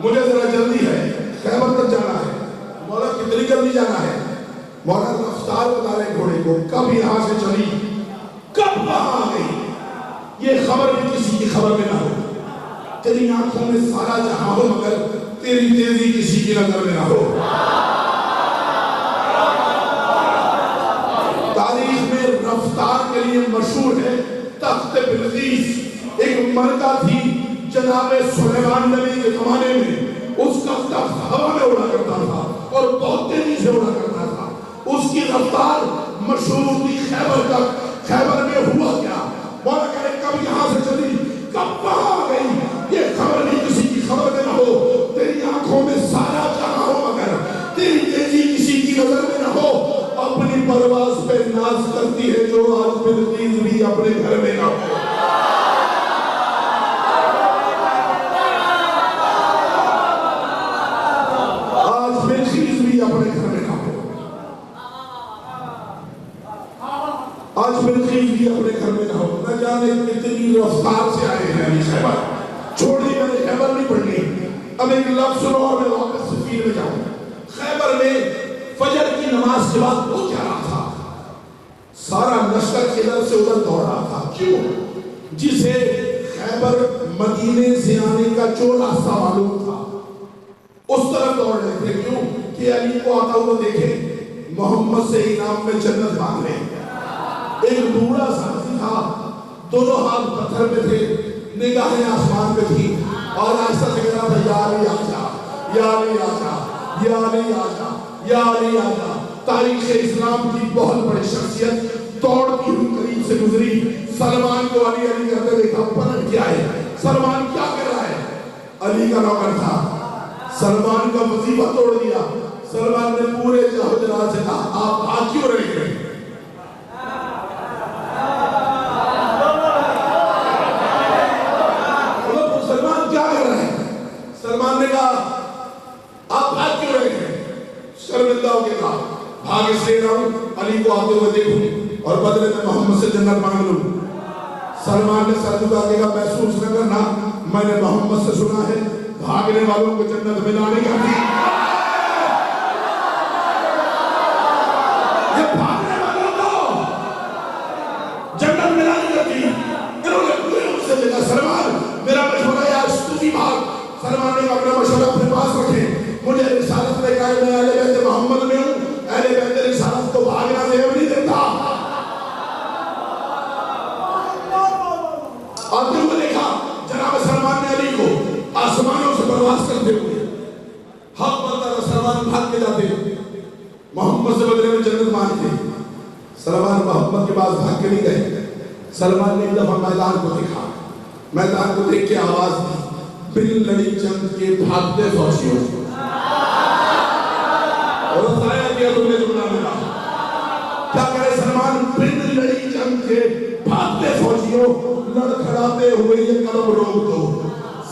مجھے ذرا جلدی ہے، خیبر تک جانا ہے۔ مولا کتنی جلدی جانا ہے؟ مولا رفتار بتا رہے گھوڑے کو، کب یہاں سے چلی، کب وہاں آ گئی، یہ خبر بھی کسی کی خبر میں نہ ہو۔ تیری آنکھوں میں سارا جہاں ہو مگر تیری تیزی کسی کی نظر میں نہ ہو۔ تاریخ میں رفتار کے لیے مشہور ہے تخت بلقیس، ایک ملکہ تھی جناب سلیمان نبی کے زمانے میں، اس کا تخت ہوا میں اڑا کرتا تھا اور بہت تیزی سے اڑا کرتا تھا۔ اس کی رفتار مشہور تھی خیبر تک۔ خیبر میں ہوا کیا؟ مولا کہے کب یہاں سے چلی، کب وہاں آ گئی، یہ خبر نہیں کسی کی خبر میں نہ ہو۔ تیری آنکھوں میں سارا جہاں ہو مگر تیری تیزی کسی کی نظر میں نہ ہو۔ اپنی پرواز پہ ناز کرتی ہے جو آج بلقیس بھی اپنے گھر میں نہ ہو۔ آج بلقیس بھی اپنے گھر میں نہ ہو۔ آج بلقیس بھی اپنے گھر میں نہ ہو۔ نہ جانے کتنی رفتار سے آئے ہیں ابھی خیبر، چھوڑی میں نے خیبر نہیں پڑھنی۔ اب ایک لفظ سنو اور میں واپس سفیر میں جاؤں۔ خیبر میں فجر کی نماز کے بعد ہو کیا رہا تھا؟ سارا لشکر ادھر سے ادھر دوڑ رہا تھا۔ کیوں؟ جسے خیبر مدینے سے آنے کا جو راستہ معلوم تھا اس طرف دوڑ رہے تھے۔ کیوں؟ کہ علی کو آتا ہوا دیکھیں، محمد سے انعام میں جنت مانگ رہے ہیں۔ ایک بوڑھا ساتھی تھا، دونوں ہاتھ پتھر پہ تھے، نگاہیں آسمان پہ تھی اور آہستہ سے کہا تھا یا علی آجا، یا علی آجا، یا علی آجا، یا علی آجا۔ تاریخ اسلام کی بہت بڑی شخصیت دوڑتی ہوئی قریب سے گزری، سلمان کو علی علی کرتے دیکھا، پلٹ کیا ہے، سلمان کیا کر رہا ہے؟ علی کا نوکر تھا، سلمان کا وظیفہ توڑ دیا۔ سلمان نے پورے جہاں سے کہا آپ آ کیوں رہے گئے؟ سلمان نے کہا آپ بھاگ کیوں رہے ہیں؟ شرمندہ ہو کے کہا بھاگ اس لیے رہا ہوں علی کو آتے ہوئے دیکھوں اور بدلے میں محمد سے جنت مانگ لوں۔ سلمان نے سر جھکا کے کہا محسوس نہ کرنا، میں نے محمد سے سنا ہے بھاگنے والوں کو جنت ملا نہیں آتی۔ یہ بھاگنے والوں کو جنت ملا نہیں آتی۔ انہوں نے پورے ان سے کہا سلمان میرا مشورہ ہے آج تو بھی بھاگ۔ سلمان نے اپنا مشورہ اپنے پاس رکھے، مجھے رسالت میں کہا میں اہل بیت محمد میں ہوں، اہل بیت رسالت کو بھاگنا زیب نہیں دیتا۔ آتے ہوئے دیکھا جناب سلمان نے علی کو آسمانوں سے پرواز کرتے ہوئے، حق بنتا تھا سلمان بھاگ کے جاتے، محمد سے بدلے میں جنت مانگتے۔ سلمان محمد کے پاس بھاگ کے نہیں گئے۔ سلمان نے ایک دفعہ میدان کو دیکھا، میدان کو دیکھ کے آواز دی بن لڑی جنگ کے بھاگتے فوجیوں۔ اور بتایا کیا تم نے جملہ ملا کیا کرے سلمان؟ بن لڑی جنگ کے بھاگتے فوجیوں، لڑکھڑاتے ہوئے یہ قلم روک دو،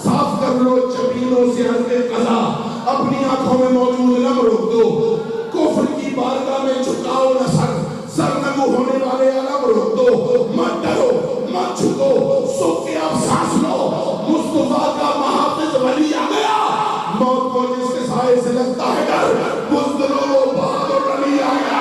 صاف کر لو چبینوں سے عرض قضا، اپنی آنکھوں میں موجود لم روک دو، کفر کی بارگاہ میں جھکاؤ نہ سر، سرنگو ہونے والے علم روک دو، مت ڈرو مت جھکو، سو کے اب سانس لو، مصطفیٰ کا محافظ ولی آ گیا، موت کو جس کے سائے سے لگتا ہے ڈر، بزدلو بہادر علی آ گیا۔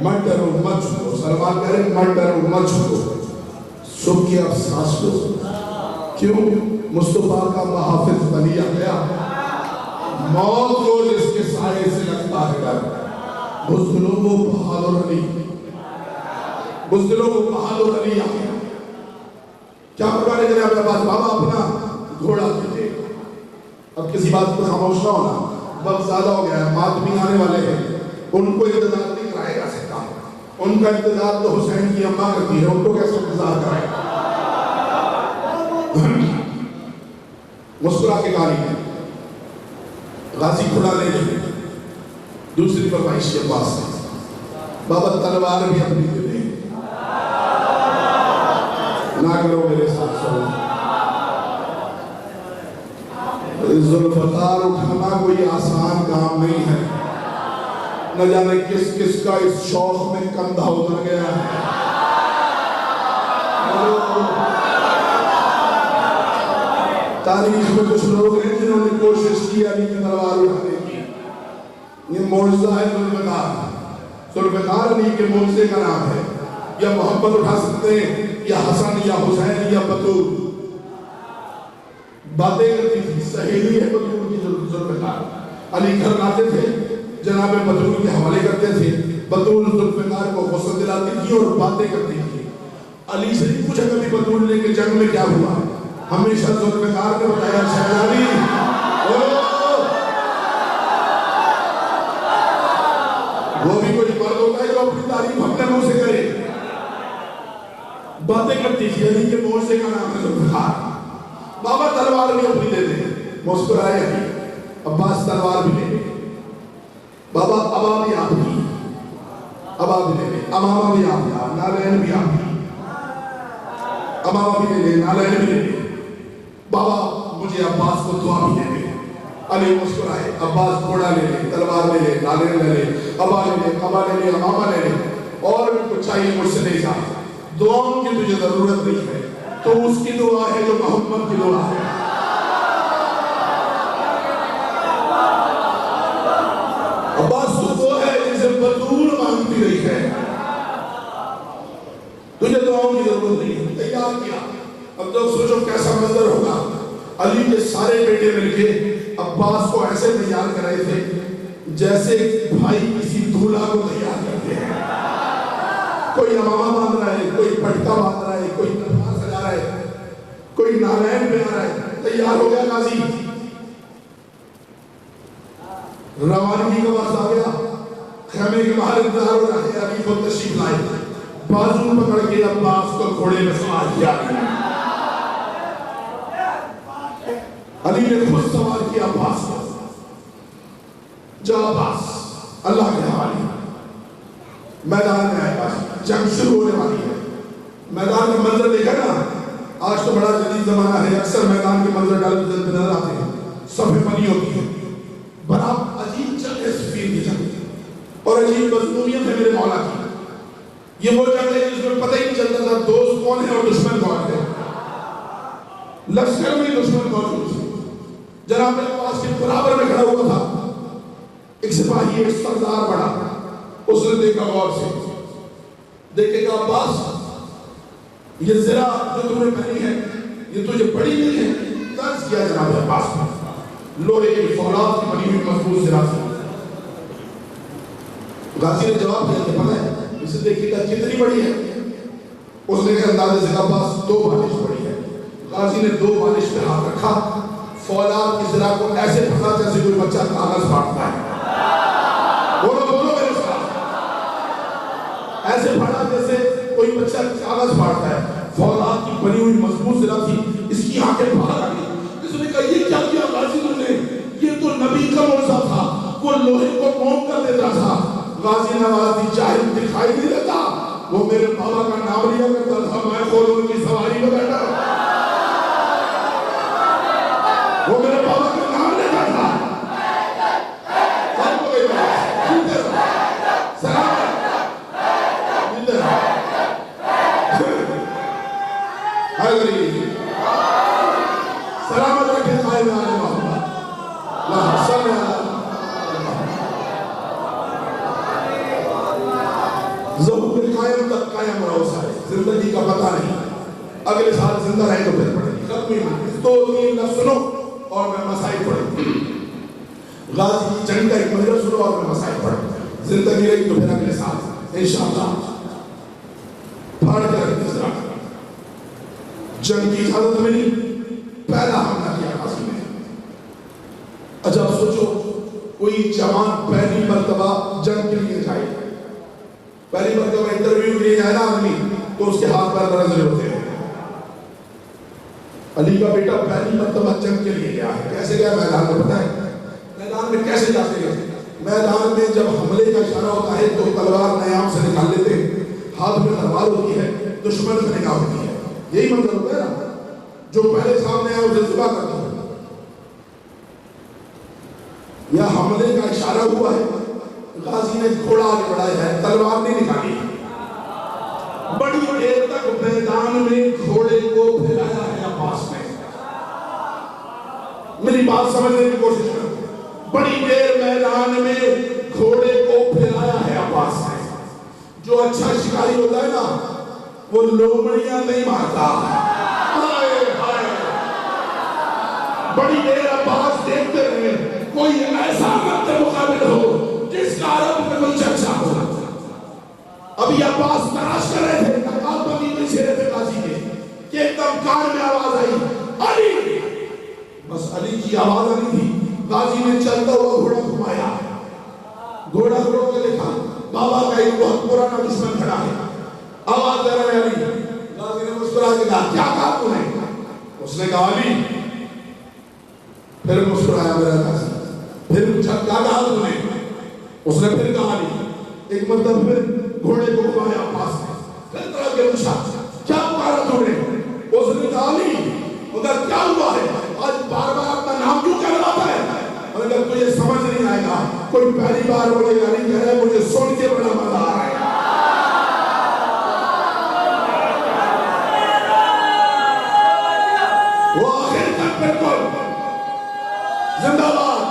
مت ڈرو مت چھکو، سلمان کہہ رہے مت ڈرو مت چھکو، سب کی اب سانس لو۔ کیوں؟ مصطفیٰ کا محافظ ولی آ گیا، موت کو جس کے سائے سے لگتا ہے ڈر، بزدلوں کو بہادر علی بزدلوں کو بہادر علی آ گیا. کیا فرمانے جناب عباس بابا اپنا گھوڑا دیتے. اب کسی بات پر خاموش نہ ہونا, وقت زیادہ ہو گیا ہے, ماتمی آنے والے ہیں, ان کو انتظار نہیں کرائے گا سکتا. ان کا انتظار تو حسین کی اماں کرتی ہے, ان کو کیسے انتظار کرائے گا. مسکرا کے گالی ہے. غازی کھڑا لے لے. دوسری فرمائش کے پاس ہے, بابا تلوار بھی اپنی دے دیں. نہ کرو میرے ساتھ سو. ذوالفقار اٹھانا کوئی آسان کام نہیں ہے. نہ جانے کس کس کا اس شوق میں کندھا اتر گیا ہے. تاریخ میں کچھ لوگ ہیں جنہوں نے کوشش کی علی کی تلوار اٹھانے کی. یہ معجزہ ہے ذوالفقار. ذوالفقار علی کے معجزے کا نام ہے. یا محمد اٹھا سکتے ہیں, یا حسن, یا حسین, یا بطول. باتیں کرتی تھی, سہیلی ہے بطول کی ذوالفقار. علی گھر لاتے تھے, جناب بطول کے حوالے کرتے تھے. بطول ذوالفقار کو غسل دلاتی تھی اور باتیں کرتی تھی. علی سے نہیں پوچھا کبھی بطول نے کہ جنگ میں کیا ہوا. ہمیشہ ذوالفقار نے بتایا شہزادی وہ بھی کوئی مرد ہوتا ہے جو اپنی تعریف اپنے منہ سے کرے. باتیں کرتی تھی. علی کے معجزے کا نام ہے ذوالفقار. بابا تلوار بھی اپنی دے دیں. مسکرائے علی. عباس تلوار بھی لے لے. بابا ابا بھی آپ کی, ابا بھی لے لے. امامہ بھی آپ کی, نالین بھی آپ کی. امامہ بھی لے لے, نالین بھی لے لے. بابا مجھے عباس کو دعا بھی دے دے. علی مسکرائے. عباس گھوڑا لے لے, تلوار لے لے, نالین لے لے, ابا لے لے, ابا لے لے, امامہ لے لے. اور بھی کچھ چاہیے مجھ سے نہیں جا. دعاؤں کی تجھے ضرورت نہیں ہے, تو اس کی دعا ہے جو محمد کی دعا ہے. عباس تو وہ ہے جسے بطول مانگتی رہی ہے. تجھے دعاؤں کی ضرورت نہیں ہے. تیار کیا. اب تو سوچو کیسا منظر ہوگا. علی کے سارے بیٹے مل کے عباس کو ایسے تیار کرائے تھے جیسے بھائی کسی دولہا کو تیار کرتے ہیں. کوئی امامہ باندھ رہا ہے, کوئی پٹکا باندھ رہا ہے, کوئی تلوار سجا رہا ہے, کوئی نالین پہ آ رہا ہے. تیار ہو گیا غازی. روانگی کا وقت آ گیا. خیمے کے باہر انتظار ہو رہا ہے. علی کو تشریف لائے. بازو پکڑ کے عباس کو گھوڑے میں سوار کیا. علی نے خود سوار کیا عباس کو. جا عباس, اللہ کے حوالے. میدان میں آئے پاس, جنگ شروع ہونے والی ہے. میدان کا منظر دیکھا نا, آج تو بڑا جدید زمانہ ہے. اکثر میدان کے منظر ٹیلیویژن پہ نظر آتے ہیں. صفیں بنی ہوتی ہیں. بڑا عجیب جنگ ہے صفین کی جنگ, اور عجیب مضمونیت ہے میرے مولا کی. یہ وہ جنگ ہے جس میں پتہ ہی نہیں چلتا تھا دوست کون ہے اور دشمن کون ہے. لشکر میں دشمن موجود تھے. جناب عباس کے برابر میں کھڑا ہوا تھا ایک سپاہی, ایک سردار بڑا. اس نے دیکھا غور سے, دیکھے گا عباس یہ زرہ جو تم نے پہنی ہے یہ تجھے بڑی نہیں ہے. طرز کیا جناب عباس نے. لوہے کی فولاد کی بنی ہوئی مضبوط زرہ سے. غازی نے جواب دیا کہ پتہ ہے اسے دیکھیے گا کتنی بڑی ہے. اس نے کہا اندازے سے عباس 2 بالش بڑی ہے. غازی نے 2 بالش پہ ہاتھ رکھا. فولاد کی زرہ کو ایسے پھنسا جیسے کوئی بچہ کاغذ پھاڑتا ہے. بولو بولو میرے ساتھ. ایسے پھاڑا جیسے کوئی بچہ کاغذ پھاڑتا ہے. فولاد کی بنی ہوئی مضبوط زرہ تھی. اس کی آنکھیں باہر آ گئی. اس نے کہا یہ کیا کیا غازی تم نے؟ یہ تو نبی کا معجزہ تھا. وہ لوہے کو موم کر دیتا تھا. غازی نواز دی چاہے دکھائی نہیں دیتا. وہ میرے بابا کا نام لیا کرتا تھا. میں خود ان کی سواری میں بیٹھا. وہ میرے بابا کا نام لیتا تھا. سب کو گئی بات. سلام سلامت رکھے قائم آنے محمد. اللہ صلی اللہ ظہور قائم تک قائم رہو. سارے زندگی کا پتہ نہیں. اگلے سال زندہ رہے تو پھر پڑھیں گے. ختم ہی 2-3 لفظ سنو اور میں مسائل پڑھیں. غازی کی جنگ کا ایک منظر سنو اور میں مسائل پڑھیں. زندگی رہی تو پھر اگلے سال انشاءاللہ. پھاڑ کر انتظار جنگ کی اجازت ملی، پہلا حملہ کیا غازی نے۔ اچھا سوچو کوئی جوان پہلی مرتبہ جنگ کے لیے جائے، پہلی مرتبہ انٹرویو کے لیے جائے نا آدمی، تو اس کے ہاتھ پر نظر ہوتے ہیں۔ علی کا بیٹا پہلی مرتبہ جنگ کے لیے گیا ہے، کیسے گیا میدان میں پتہ ہے؟ میدان میں کیسے جاتے ہیں؟ میدان میں جب حملے کا اشارہ ہوتا ہے تو تلوار نیام سے نکال لیتے ہیں، ہاتھ میں تلوار ہوتی ہے، دشمن سے نگاہ ہوتی ہے، یہی منظر ہوتا ہے نا، جو پہلے سامنے آئے اسے ذبح کرتا ہے۔ یا حملے کا اشارہ ہوا ہے، غازی نے گھوڑا آگے بڑھایا ہے، تلوار نہیں نکالی، بڑی دیر تک میدان میں گھوڑے کو پھیلایا ہے عباس نے۔ میری بات سمجھنے کی کوشش کرو، بڑی دیر میدان میں گھوڑے کو پھیلایا ہے عباس نے۔ جو اچھا شکاری ہوتا ہے نا وہ لومڑیاں نہیں مارتا، بڑی دیر عباس دیکھتے رہے کوئی ایسا وقت مقابل ہو جس کا عرب میں کوئی چرچا ہو۔ ابھی عباس تلاش کر رہے تھے، تکال بندی میں چھیرے تھے غازی کے کہ ایک دم کان میں آواز آئی، علی! بس علی کی آواز آئی تھی، غازی نے چلتا ہوا گھوڑا گھمایا، گھوڑا گھوڑا کے دیکھا بابا کا ایک بہت پرانا دشمن کھڑا ہے، آواز دے رہا ہے علی۔ غازی نے مسکرا کے کہا کیا کہا تو نے؟ اس نے کہا علی۔ پھر مسکرایا میرا غازی، پھر پوچھا کیا کہا تو نے؟ اس نے پھر کہا علی۔ ایک مرتبہ پھر گھوڑے کو گھمایا عباس نے، پھر طرح کے پوچھا کیا پکارا تو نے؟ اس نے کہا علی۔ مگر کیا ہوا ہے آج بار بار اپنا نام کیوں کہلواتا ہے؟ مگر تجھے سمجھ نہیں آئے گا، کوئی پہلی بار مجھے علی کہہ رہا ہے، مجھے سن کے بڑا مزہ آ رہا ہے۔ وہ آخر تک بالکل زندہ باد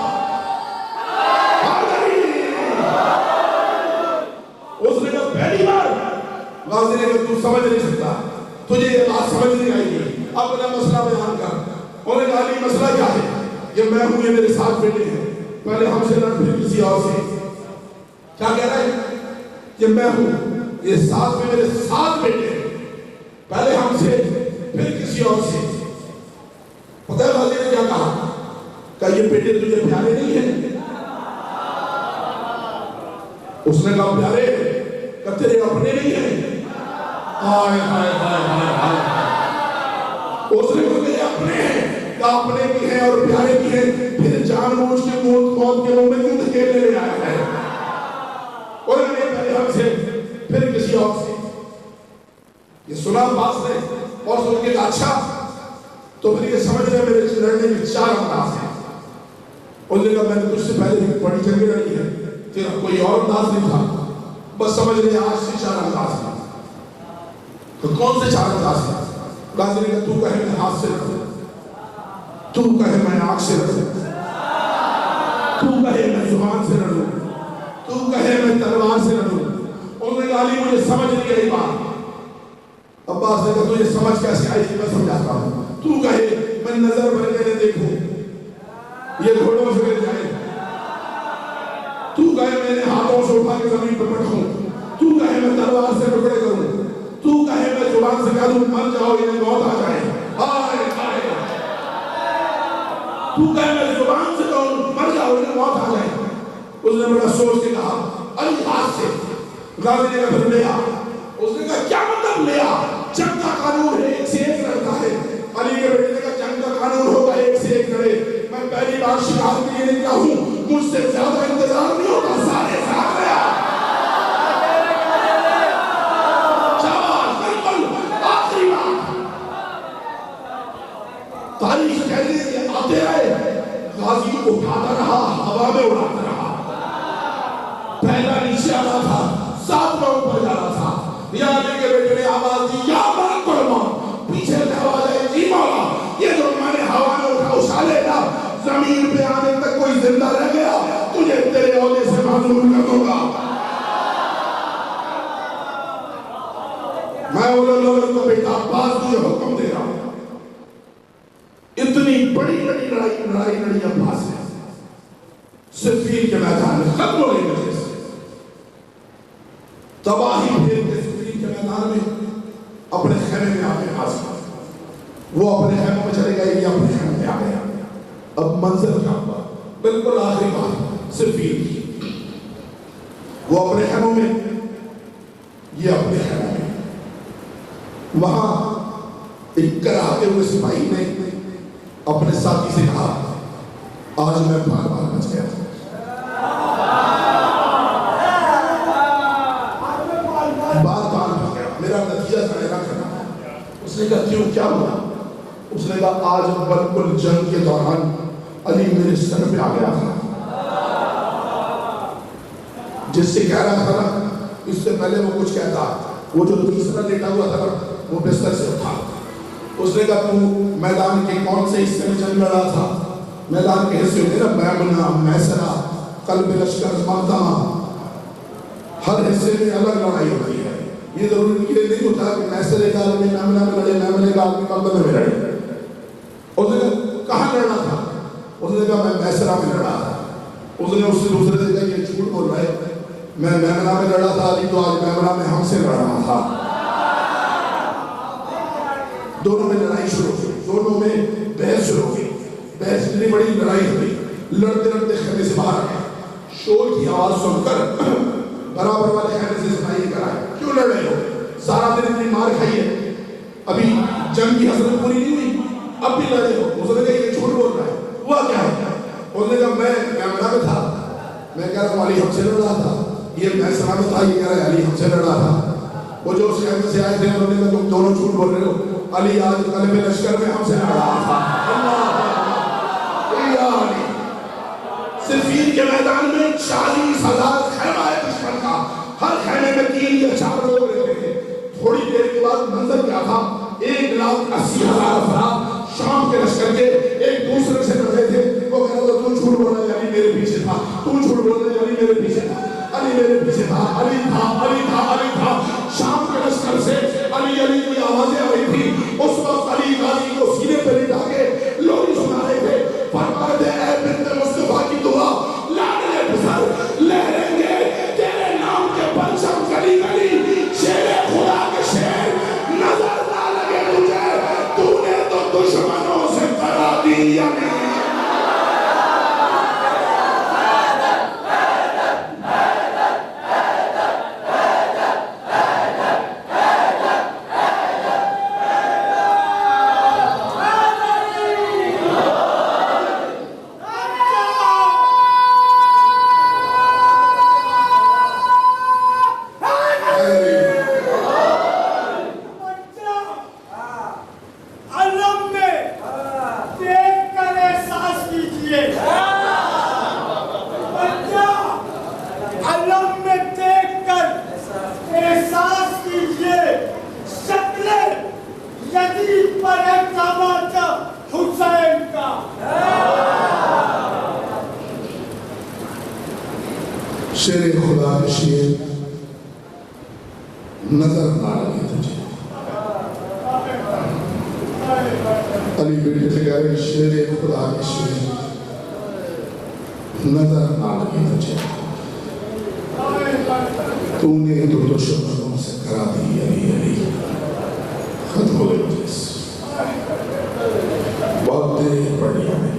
اس نے کہا پہلی بار؟ غازی نے کہا تو سمجھ نہیں سکتا، تجھے یہ بات سمجھ نہیں آئی گی، اپنا مسئلہ بیان کر۔ انہوں نے کہا علی مسئلہ کیا ہے؟ یہ میں ہوں، یہ میرے ساتھ بیٹے ہیں، پہلے ہم سے لڑ پھر کسی اور سے۔ کیا کہہ رہا ہے؟ کہ میں ہوں، یہ ساتھ میں میرے ساتھ بیٹے ہیں، پہلے ہم سے پھر کسی اور سے۔ پتہ ہے غازی نے کیا کہا؟ کہ یہ بیٹے تجھے پیارے نہیں ہیں؟ اس نے کہا پیارے کہ تیرے اپنے نہیں ہیں؟ آئے آئے آئے آئے۔ اس نے کہا کہ اپنے ہیں، کہ اپنے بھی ہیں اور پیارے بھی ہیں، پھر جان بوجھ کے موت کے منہ میں کیوں دھکیلنے لے آیا ہے؟ اور نے پہلے ہم سے پھر کسی اور سے۔ یہ سنا عباس نے اور سن کے کہا اچھا تو پھر یہ سمجھ رہے میرے لڑنے میں 4 انداز ہیں۔ انہوں نے کہا میں نے تجھ سے پہلے بھی بڑی جنگیں لڑی ہے، تیرا کوئی اور انداز نہیں تھا، بس سمجھ رہے آج سے 4 انداز ہیں۔ تو کون سے 4 انداز ہیں؟ غازی نے کہا تو کہے میں ہاتھ سے لڑوں، تو کہے میں آنکھ سے لڑوں، تو کہے میں زبان سے لڑوں، تو کہے میں تلوار سے لڑوں۔ انہوں نے کہا علی مجھے سمجھ نہیں آئی بات۔ عباس نے کہا تجھے سمجھ کیسے آئی تھی میں سمجھاتا ہوں۔ تو کہے میں نظر بھر کے نہ دیکھوں یہ گھوڑوں سے گر جائے، تو کہے میں نے ہاتھوں سے اٹھا کے زمین پر پٹکوں، تو کہے میں تلوار سے ٹکڑے کروں، تو کہے میں زبان سے کہہ دوں مر جاؤ انہیں موت آ جائے، آئے آئے، تو کہے میں زبان سے کہوں مر جاؤ انہیں موت آ جائے۔ اس نے بڑا سوچ کے کہا علی ہاتھ سے۔ غازی نے کہا پھر لیا۔ اس نے کہا کیا مطلب لیا؟ جنگ کا قانون ہے ایک سے ایک لڑتا ہے۔ علی کے بیٹے نے کہا جنگ کا قانون ہوگا ایک سے ایک لڑے، میں پہلی بار شکار کے لیے نکلا ہوں، مجھ سے زیادہ انتظار نہیں ہوگا، سارے ساتھ لیا۔ آخری بات تاریخ کہنے کے آتے رہے، غازی کو اٹھاتا رہا، ہوا میں اڑاتا رہا، پہلا نیچے آنا تھا، 7واں اوپر جانا تھا۔ یا علی کے بیٹے نے آواز دی یا ملک الموت، پیچھے سے آواز آئی جی مولا یہ جو میں نے ہوا میں اچھالے نا زمین پہ آنے تک کوئی زندہ رہ گیا تجھے تیرے عہدے سے معذور کر دوں گا۔ میں اولاد کو بیٹا عباس تجھے حکم دے رہا ہوں، اتنی بڑی لڑائی لڑی عباس ہے، صفین کے میدان میں ختم ہونے کی وجہ سے تباہی پھیر کے صفین کے میدان میں اپنے خیمے میں آ گیا حاضر. وہ اپنے خیموں میں چلے گئے, یہ اپنے خیمے میں آ گیا. اب منظر کیا ہوا؟ بالکل آخری بات صرف یہ, وہ اپنے خیموں میں, یہ اپنے خیموں میں. وہاں ایک کراہتے ہوئے سپاہی نے اپنے ساتھی سے کہا, آج میں بار بار بچ گیا تھا. میرا نتیجہ ظاہرہ کرنا. اس نے کہا کیوں, کیا ہوا؟ اس نے کہا آج بالکل جنگ کے دوران علی میرے سر پہ آ گیا تھا. جس سے کہہ رہا تھا نا, اس سے پہلے وہ کچھ کہتا, وہ جو تیسرا لیٹا ہوا تھا وہ بستر سے اٹھا. اس نے کہا تو میدان کے کون سے حصے میں جنگ لڑا تھا؟ میدان کے حصے میں نا میمنہ, میسرہ, قلب لشکر, مقدمہ, ہر حصے میں الگ لڑائی ہوتی ہے. یہ ضروری یہ نہیں ہوتا کہ میسرے کا آدمی میمنہ میں لڑے, میمنہ کا آدمی مقدمہ میں لڑے. اس نے کہاں لڑنا تھا؟ اس نے کہا میں میسرہ میں لڑا تھا. اس نے اس سے دوسرے سے کہا یہ جھوٹ بول رہا ہے, میں میمنہ میں لڑا تھا, علی تو آج میمنہ میں ہم سے لڑ رہا تھا. دونوں میں لڑائی شروع ہوئی, دونوں میں بحث شروع ہوئی. بحث اتنی بڑی لڑائی ہوئی, لڑتے لڑتے خیمے سے باہر آئے. شور کی آواز سن کر برابر والے خیمے سے سپاہی کر آئے, کیوں لڑ رہے ہو؟ سارا دن اتنی مار کھائی ہے, ابھی جنگ کی حسرت پوری نہیں ہوئی, اب بھی لڑے ہو. اس نے کہا یہ جھوٹ بول رہا ہے, ہوا کیا ہے؟ اس نے کہا میں میمنہ میں تھا, میں کہہ رہا ہوں علی ہم سے لڑ رہا تھا. یہ میں سلامت تھا, یہ کہہ رہا ہے علی ہم سے لڑا تھا. وہ جو اس خیمے سے آئے تھے انہوں نے کہا تم دونوں جھوٹ بول رہے ہو, علی آج قلب لشکر میں ہم سے لڑ رہا تھا. صفین کے میدان میں 40,000 خیمہ ہے دشمن کا, ہر خیمے میں 3 یا 4 لوگ رہتے ہیں. تھوڑی دیر کے بعد منظر کیا تھا, 1,80,000 افراد شام کے لشکر کے ایک دوسرے سے لڑ رہے تھے. وہ کہہ رہا تھا تو جھوٹ بول رہا ہے, علی میرے پیچھے تھا, تو جھوٹ بول رہا ہے, علی میرے پیچھے تھا, علی میرے پیچھے تھا, علی تھا, علی تھا, علی تھا. شام کے لشکر سے علی علی کی آوازیں آ رہی تھی. اس وقت علی غازی کو سینے پہ لٹا کے لوری سنا رہے تھے, فرما دے اے بنت مصطفیٰ کی دعا, لاڈلے پسر لہریں گے تیرے نام کے پرچم گلی گلی. شیر خدا کے شیر نظر نہ لگے تجھے, تو نے تو دشمنوں سے کرا دی یمین. شیر خدا کے شیر نظر نہ لگے تجھے. علی بیٹے سے کہہ رہے شیر خدا کے شیر نظر نہ لگے تجھے, تو نے تو دشمنوں سے کرا دی علی علی. ختم ہو گئی جیس, بہت دیر پڑھ لیا میں.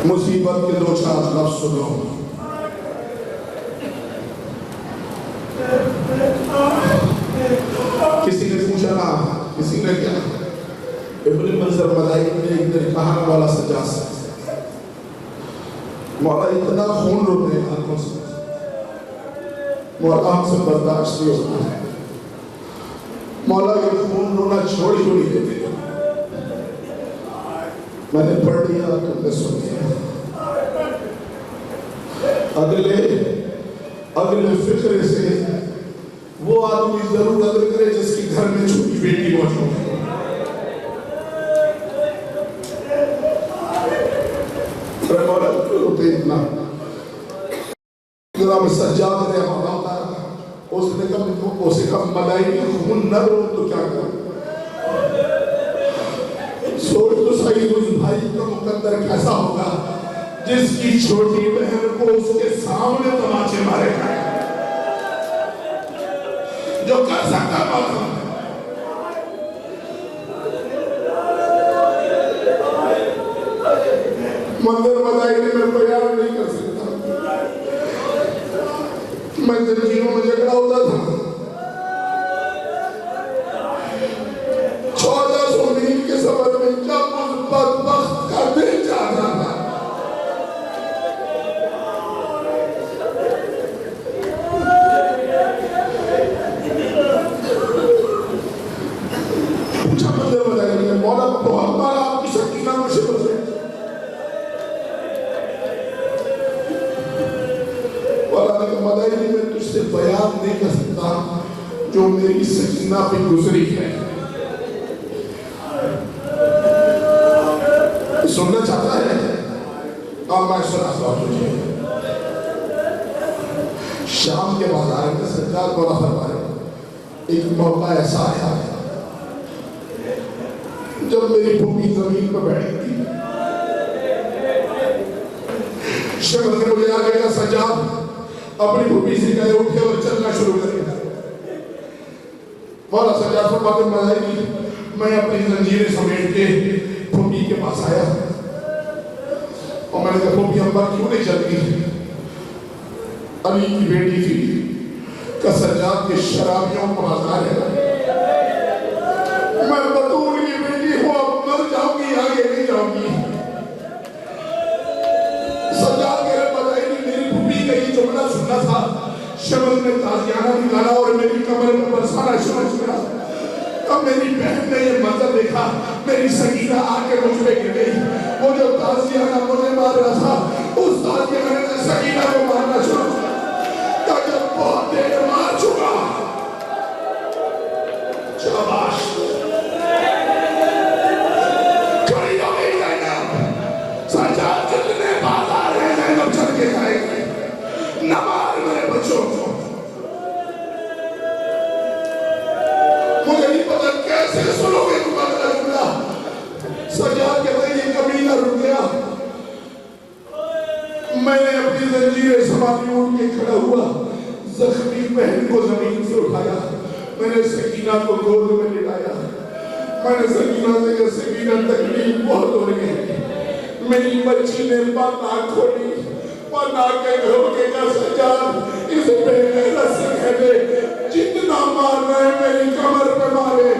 مصیبت کے 2-4 لفظ سنو. کسی نے پوچھا نا, کسی نے کیا, ابن منظر مدائن میں ایک دن کہاں والا سجاس ہے, مولا اتنا خون روتے ہیں آنکھوں سے, مولا ہم سے برداشت نہیں ہوتا ہے, مولا یہ خون رونا چھوڑ ہی نہیں دیتے. میں نے پڑھ لیا, تم نے سن لیا. اگلے فکرے سے وہ آدمی ضرور قدر کرے جس کی گھر میں چھوٹی بیٹی موجود ہے. مولا کیوں ہوتے اتنا جناب سجاد نے ہمارا ہوتا ہے, اس نے کہا ملائی خون نہ رو تو کیا کروں. سوچ تو صحیح اس بھائی کا مقدر کیسا ہوگا جس کی چھوٹی بہن کو اس کے سامنے تماچے مارے گئے. جو کر سکتا مولا منظر مدائنی میں بیان نہیں کر سکتا. میں زنجیروں میں جھگڑا ہوتا تھا. 1400 میل کے سفر میں جب اس بدبخت کا دل چاہتا تھا پوچھا منظر مدائنی میں مولا بہت بار آپ کی سکینہ مجھے بسے مدائنی میں تجھ سے بیان نہیں کر سکتا جو میری سکینہ پہ گزری ہے. سننا چاہتا ہے اب میں سناتا ہوں تجھے. شام کے بازار میں سجاد مولا فرمائے ایک موقع ایسا آیا جب میری پھوپھی زمین پر بیٹھی تھی. شمس نے مجھے آگے کا سجاد اپنی پھوپھی سے کہے اٹھے اور چلنا شروع کر دیا. مولا سجاد فرماتے مدائنی میں اپنی زنجیریں سمیٹ کے پھوپھی کے پاس آیا اور میں نے کہا پھوپھی امبا کیوں نہیں چلتی؟ علی کی بیٹی تھی کہ سجاد کے شرابیوں کو آزار ہے. میں بطول کی بیٹی ہوں اب مر جاؤں گی آگے نہیں جاؤں گی. سجاد کے مدائنی میری پھوپھی کا یہ جملہ سننا تھا. شمس نے تازیانہ نکالا اور میری کمر میں برسانا شروع کیا. اب میری بہن نے یہ منظر دیکھا میری سکینہ آ کے مجھ پہ گر گئی. وہ جو تازیانہ مجھے مار رہا تھا اس تازیانہ نے سکینہ کو مارنا شروع کیا. جب بہت دیر مار چکا شاباش کھڑی ہو گئی زینب. سجاد جتنے بازار ہیں زینب چل کے کھائے گئے. نہ مار میرے بچوں کو. مجھے نہیں پتا کیسے سنو گے تمہارا جملہ. سجاد کہتا ہے یہ کبھی نہ رک گیا. میں نے اپنی زنجیریں سنبھالی اٹھ کے کھڑا ہوا. زخمی بہن کو زمین سے اٹھایا. میں نے سکینہ کو گود میں لٹایا. میں نے سکینہ سے کہا سکینہ تکلیف بہت ہو رہی ہے. میری بچی نے بات آنکھ کھولی اور آ کے گھر کے کا سجاد اس پہ میرا سکھ دے. جتنا مار رہے میری کمر پہ مارے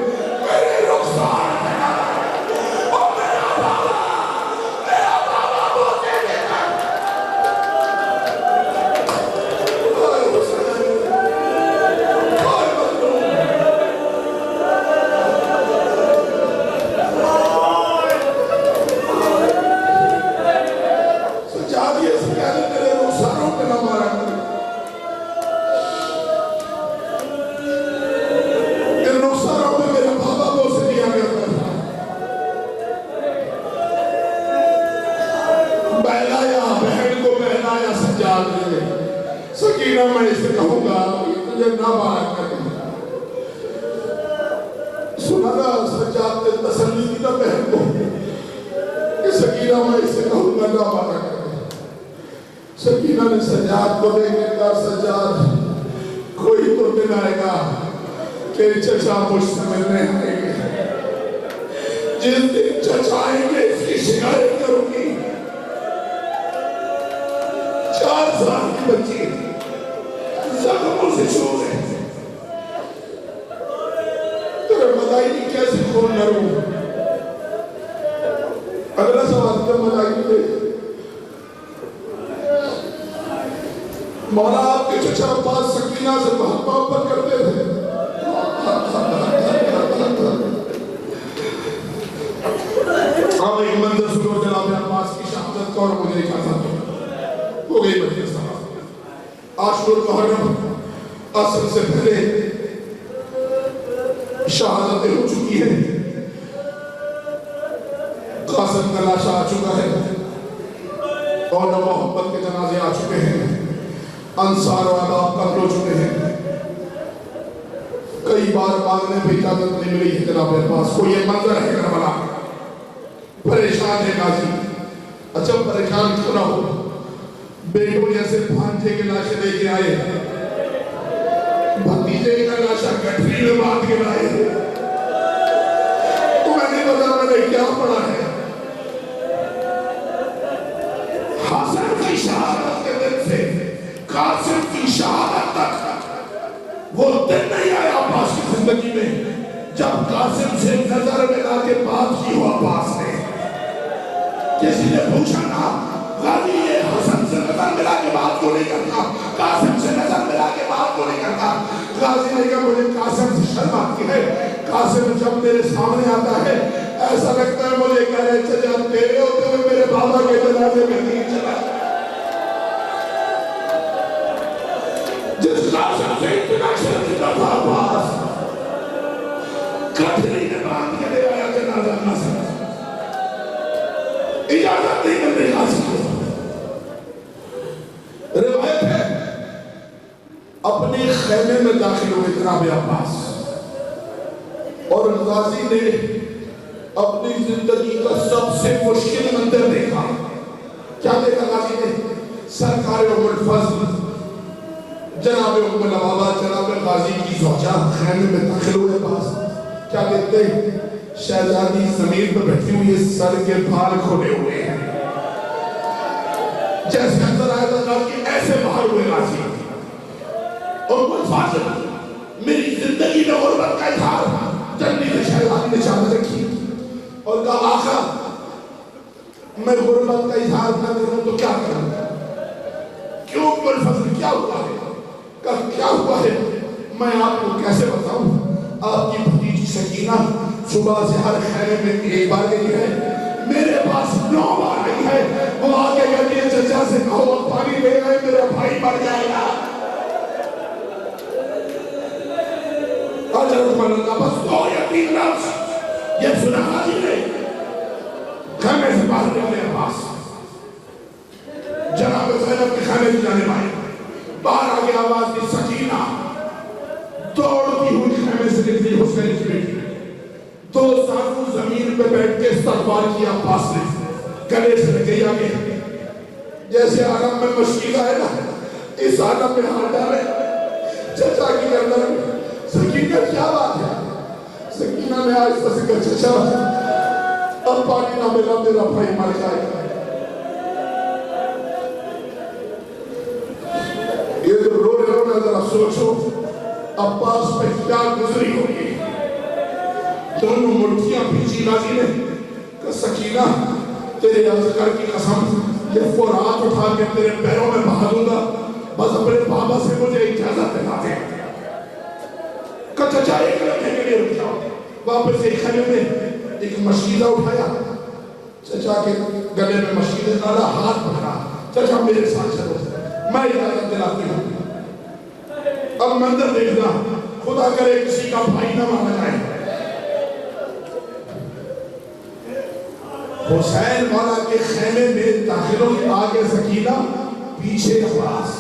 میرے رخسار پہ اور میرا بابا بوتے دیتا. سجاد یہ سکینہ میرے رخساروں پہ نہ مارا. سکینہ میں اسے کہوں گا تجھے نہ مارا کریں. سنا نا سجاد نے تسلی کی نا بہن کو کہ سکینہ میں اسے کہوں گا نہ مارا کریں. سکینہ نے سجاد کو دیکھنے کا سجاد کوئی تو دن آئے گا کہ چچا مجھ سے ملنے آئیں گے. جس دن چچا آئیں گے اس کی شکایت کروں گی. 4 سال کی بچی زخموں سے چھو رہے ہیں. تیرے مدائنی کیسے کھول لڑوں. اگلا سوال جب مدائنی دے مولا آپ کے چچا عباس سکینہ سے بہت محبت کرتے تھے. اب ایک منظر سنو جناب عباس کی شہادت کا اور مجھے اجازت ہو گئی. مجلس عاشور محرم عصر سے پہلے شہادتیں ہو چکی ہیں. قاسم کا لاشا آ چکا ہے اور محمد کے جنازے آ چکے ہیں. انصار و احباب قتل ہو چکے ہیں. کئی بار مانگنے پہ اجازت نہیں ملی ہے جناب عباس کو. یہ منظر ہے کربلا. پریشان ہے غازی. اچھا پریشان کیوں نہ ہو. بیٹوں جیسے بھانجے کے لاشے لے کے آئے. بھتیجے کا لاشا کے لائے. تمہیں نہیں پتا میں نے کیا پڑھا ہے. حسن کی شہادت کے دن سے قاسم کی شہادت تک وہ دن نہیں آیا عباس کی زندگی میں جب قاسم سے نظر ملا کے بات کی ہو عباس نے. کسی نے پوچھا نا غازی یہ حسن سے نظر ملا کے بات کو نہیں کرتا, قاسم سے نظر ملا کے بات کو نہیں کرتا. غازی نے کہا مجھے قاسم سے شرم آتی ہے. قاسم جب میرے سامنے آتا ہے ایسا لگتا ہے مجھے کہہ رہے چچا تیرے ہوتے ہوئے میرے بابا کے جنازے میں نہیں چلا. جس قاسم سے اتنا شرم تھا عباس کٹھری نے باندھ کے لے آیا جنازہ قاسم. اجازت نہیں ملتی قاسم کو. روایت ہے اپنے خیمے میں داخل ہوئے جناب عباس اور غازی نے اپنی زندگی کا سب سے مشکل منظر دیکھا. کیا دیکھا غازی نے؟ سرکار ام الفضل جناب ام العبابہ جناب غازی کی زوجہ خیمے میں داخل ہوئے عباس. کیا دیکھتے ہیں؟ شہزادی زمین پر بیٹھی ہوئی ہے, سر کے بال کھولے ہوئے ہیں. جیسے اندر آیا تھا کہ ایسے باہر ہوئے غازی. ام الفضل میری زندگی میں غربت کا اظہار جنگی سے شہزادی نے چادر رکھی اور کہا آقا میں غربت کا اظہار نہ کروں تو کیا کروں؟ کیوں ام الفضل کیا ہوا ہے؟ کہا کیا ہوا ہے میں آپ کو کیسے بتاؤں؟ آپ کی بھتیجی سکینہ صبح سے ہر خیمے میں ایک بار گئی ہے, میرے پاس 9 بار آئی ہے. وہ آگے کہتی ہے چچا سے کہو پانی لے آئے میرا بھائی مر جائے گا. حضرت مولانا بس 2 یا 3 لفظ یہ سنا غازی نے خیمے سے باہر نکلے عباس. جناب زینب کے خیمے کی جانب آئے, باہر آگے آواز دی سکینہ دوڑتی ہوئی خیمے سے نکلی حسین کی بیٹی. 2 سانوں زمین پہ بیٹھ کے استقبال کیا عباس نے, گلے سے لگے آگے جیسے عالم میں مشکل آئے نا اس عالم میں ہاتھ ڈالے. چچا کی گردن میں سکینہ کیا بات ہے؟ سکینہ نے آج سے کہا چچا اب پانی نہ ملا میرا بھائی مر جائے گا. یہ جو رو رہے ہو نا ذرا سوچو عباس پہ کیا گزری ہوگی. دونوں مٹھیاں بھیجی غازی نے کہ سکینہ تیرے ازکر کی قسم یہ فرات اٹھا کے تیرے پیروں میں بہا دوں گا, بس اپنے بابا سے مجھے اجازت دلا دے. کہ چچا ایک لمحے کے لیے رک جاؤ. واپس ایک خیمے میں ایک مشکیزہ اٹھایا, چچا کے گلے میں مشکیزہ ڈالا, ہاتھ پکڑا, چچا میرے ساتھ چلو میں اجازت دلاتی ہوں. اب منظر دیکھنا خدا کرے کسی کا بھائی نہ مارا جائے. حسین مولا کے خیمے میں داخل ہوئی, آگے سکینہ پیچھے عباس.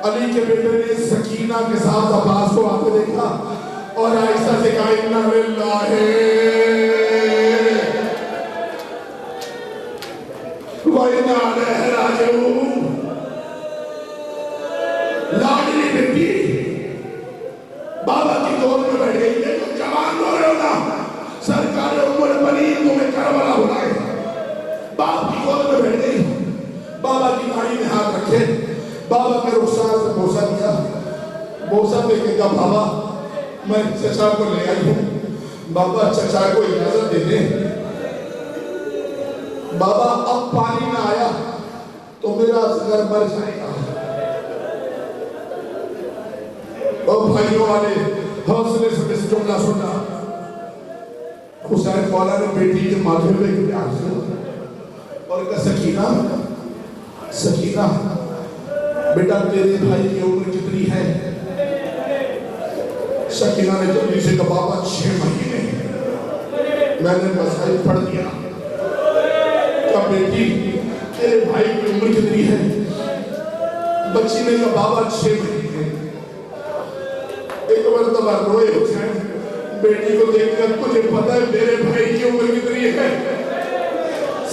علی کے بیٹے نے سکینہ کے ساتھ عباس کو آتے دیکھا اور آہستہ سے کہا اِنَّ لِلَّهِ وَإِنَّا عَلَيْهِ رَاجِعُونَ. لاڈلی بیٹی بابا کی گود میں بیٹھ گئی ہے. تو جوان رو رہے ہو نا سرکار ام البنین تمہیں کربلا بلائے. باپ کی گود میں بیٹھ گئی, بابا کی داڑھی میں ہاتھ رکھے, بابا کے رخسار سے بوسہ دیا. بوسہ دے کے کہا بابا میں چچا کو لے آئی ہوں, بابا چچا کو اجازت دے دیں. بابا اب پانی نہ آیا تو میرا اصغر مر جائے گا. اور بھائیوں والے حوصلے سے اس جملہ سننا. حسین مولا نے بیٹی کے ماتھے پہ ایک پیار سے اور کہا سکینہ سکینہ بیٹا تیرے بھائی کی عمر کتنی ہے؟ سکینہ نے جلدی سے کہا بابا 6 مہینے. میں نے مسائل پڑھ دیا. کہا بیٹی تیرے بھائی کی عمر کتنی ہے؟ بچی نے کہا بابا 6 مہینے. ایک مرتبہ روئے حسین بیٹی کو دیکھ کر تجھے پتا ہے میرے بھائی کی عمر کتنی ہے؟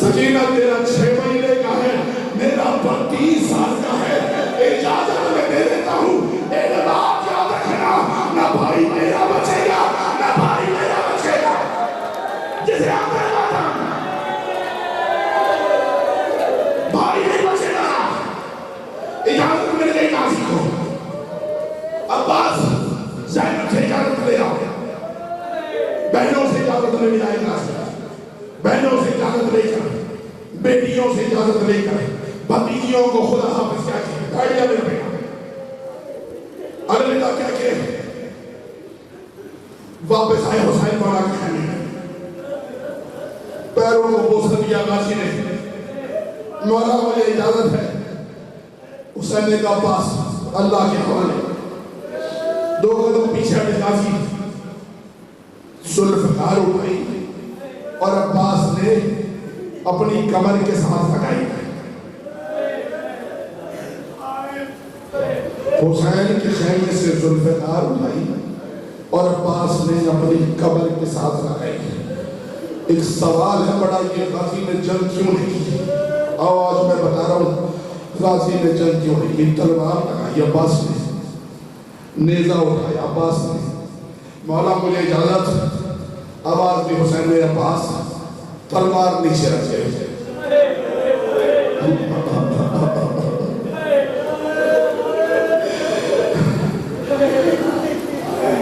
سکینہ تیرا 6 مہینے کا ہے, میرا 32 سال کا ہے. اجازت میں دے دیتا ہوں, ایک بات یاد رکھنا, نہ بھائی میرا بچے گا عباس زینب سے اجازت لے آؤ، بہنوں سے اجازت لے آئے گا، بہنوں سے اجازت لے کر، بیٹیوں سے اجازت لے کر، بھتیجیوں کو خدا حافظ کیا کہ بھائی میرے بیٹا الوداع کیا کہ واپس آئے حسین مولا کے خیمے میں، پیروں کو بوسہ دیا غازی نے، مولا مجھے اجازت ہے، حسین نے کہا عباس اللہ کے حوالے، 2 قدم پیچھے ہٹے غازی، ذوالفقار اٹھائی اور عباس نے اپنی کمر کے ساتھ لگائی، حسین کے خیمے سے ذوالفقار اٹھائی اور عباس نے اپنی کمر کے ساتھ لگائی۔ ایک سوال ہے بڑا، یہ غازی نے جنگ کیوں نہیں کی؟ آج میں بتا رہا ہوں غازی نے جنگ کیوں نہیں کی۔ تلوار لگائی عباس نے، نیزہ اٹھایا عباس نے، مولا مجھے اجازت، آواز دی حسین نے عباس تلوار نیچے رکھے،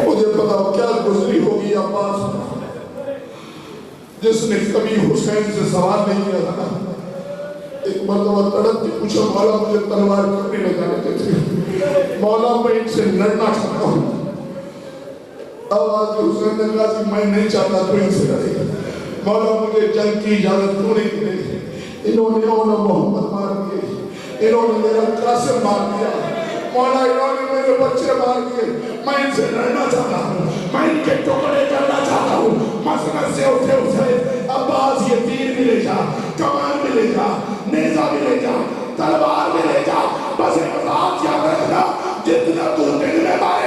مجھے پتا کیا گزری ہوگی عباس جس نے کبھی حسین سے سوال نہیں کیا تھا۔ ایک مرتبہ تڑپ کے پوچھا مولا مجھے تلوار کیوں نہیں لگانے دیتے؟ مولا میں ان سے لڑنا چاہتا ہوں۔ آواز حسین نے کہا کہ میں نہیں چاہتا تو ان سے لڑے، مولا مجھے جنگ کی اجازت کیوں نہیں دی؟ انہوں نے مولا محمد مار دیے، انہوں نے میرا قاسم مار دیا، مولا انہوں نے میرے بچے مار دیے، میں ان سے لڑنا چاہتا ہوں، میں ان کے ٹکڑے کرنا چاہتا ہوں۔ مسند سے اٹھے حسین، عباس یہ تیر بھی لے جا، کمان بھی لے جا، نیزہ بھی لے جا، تلوار بھی لے جا، بس ایک بات یاد رکھنا، جتنا تو دل میں مارے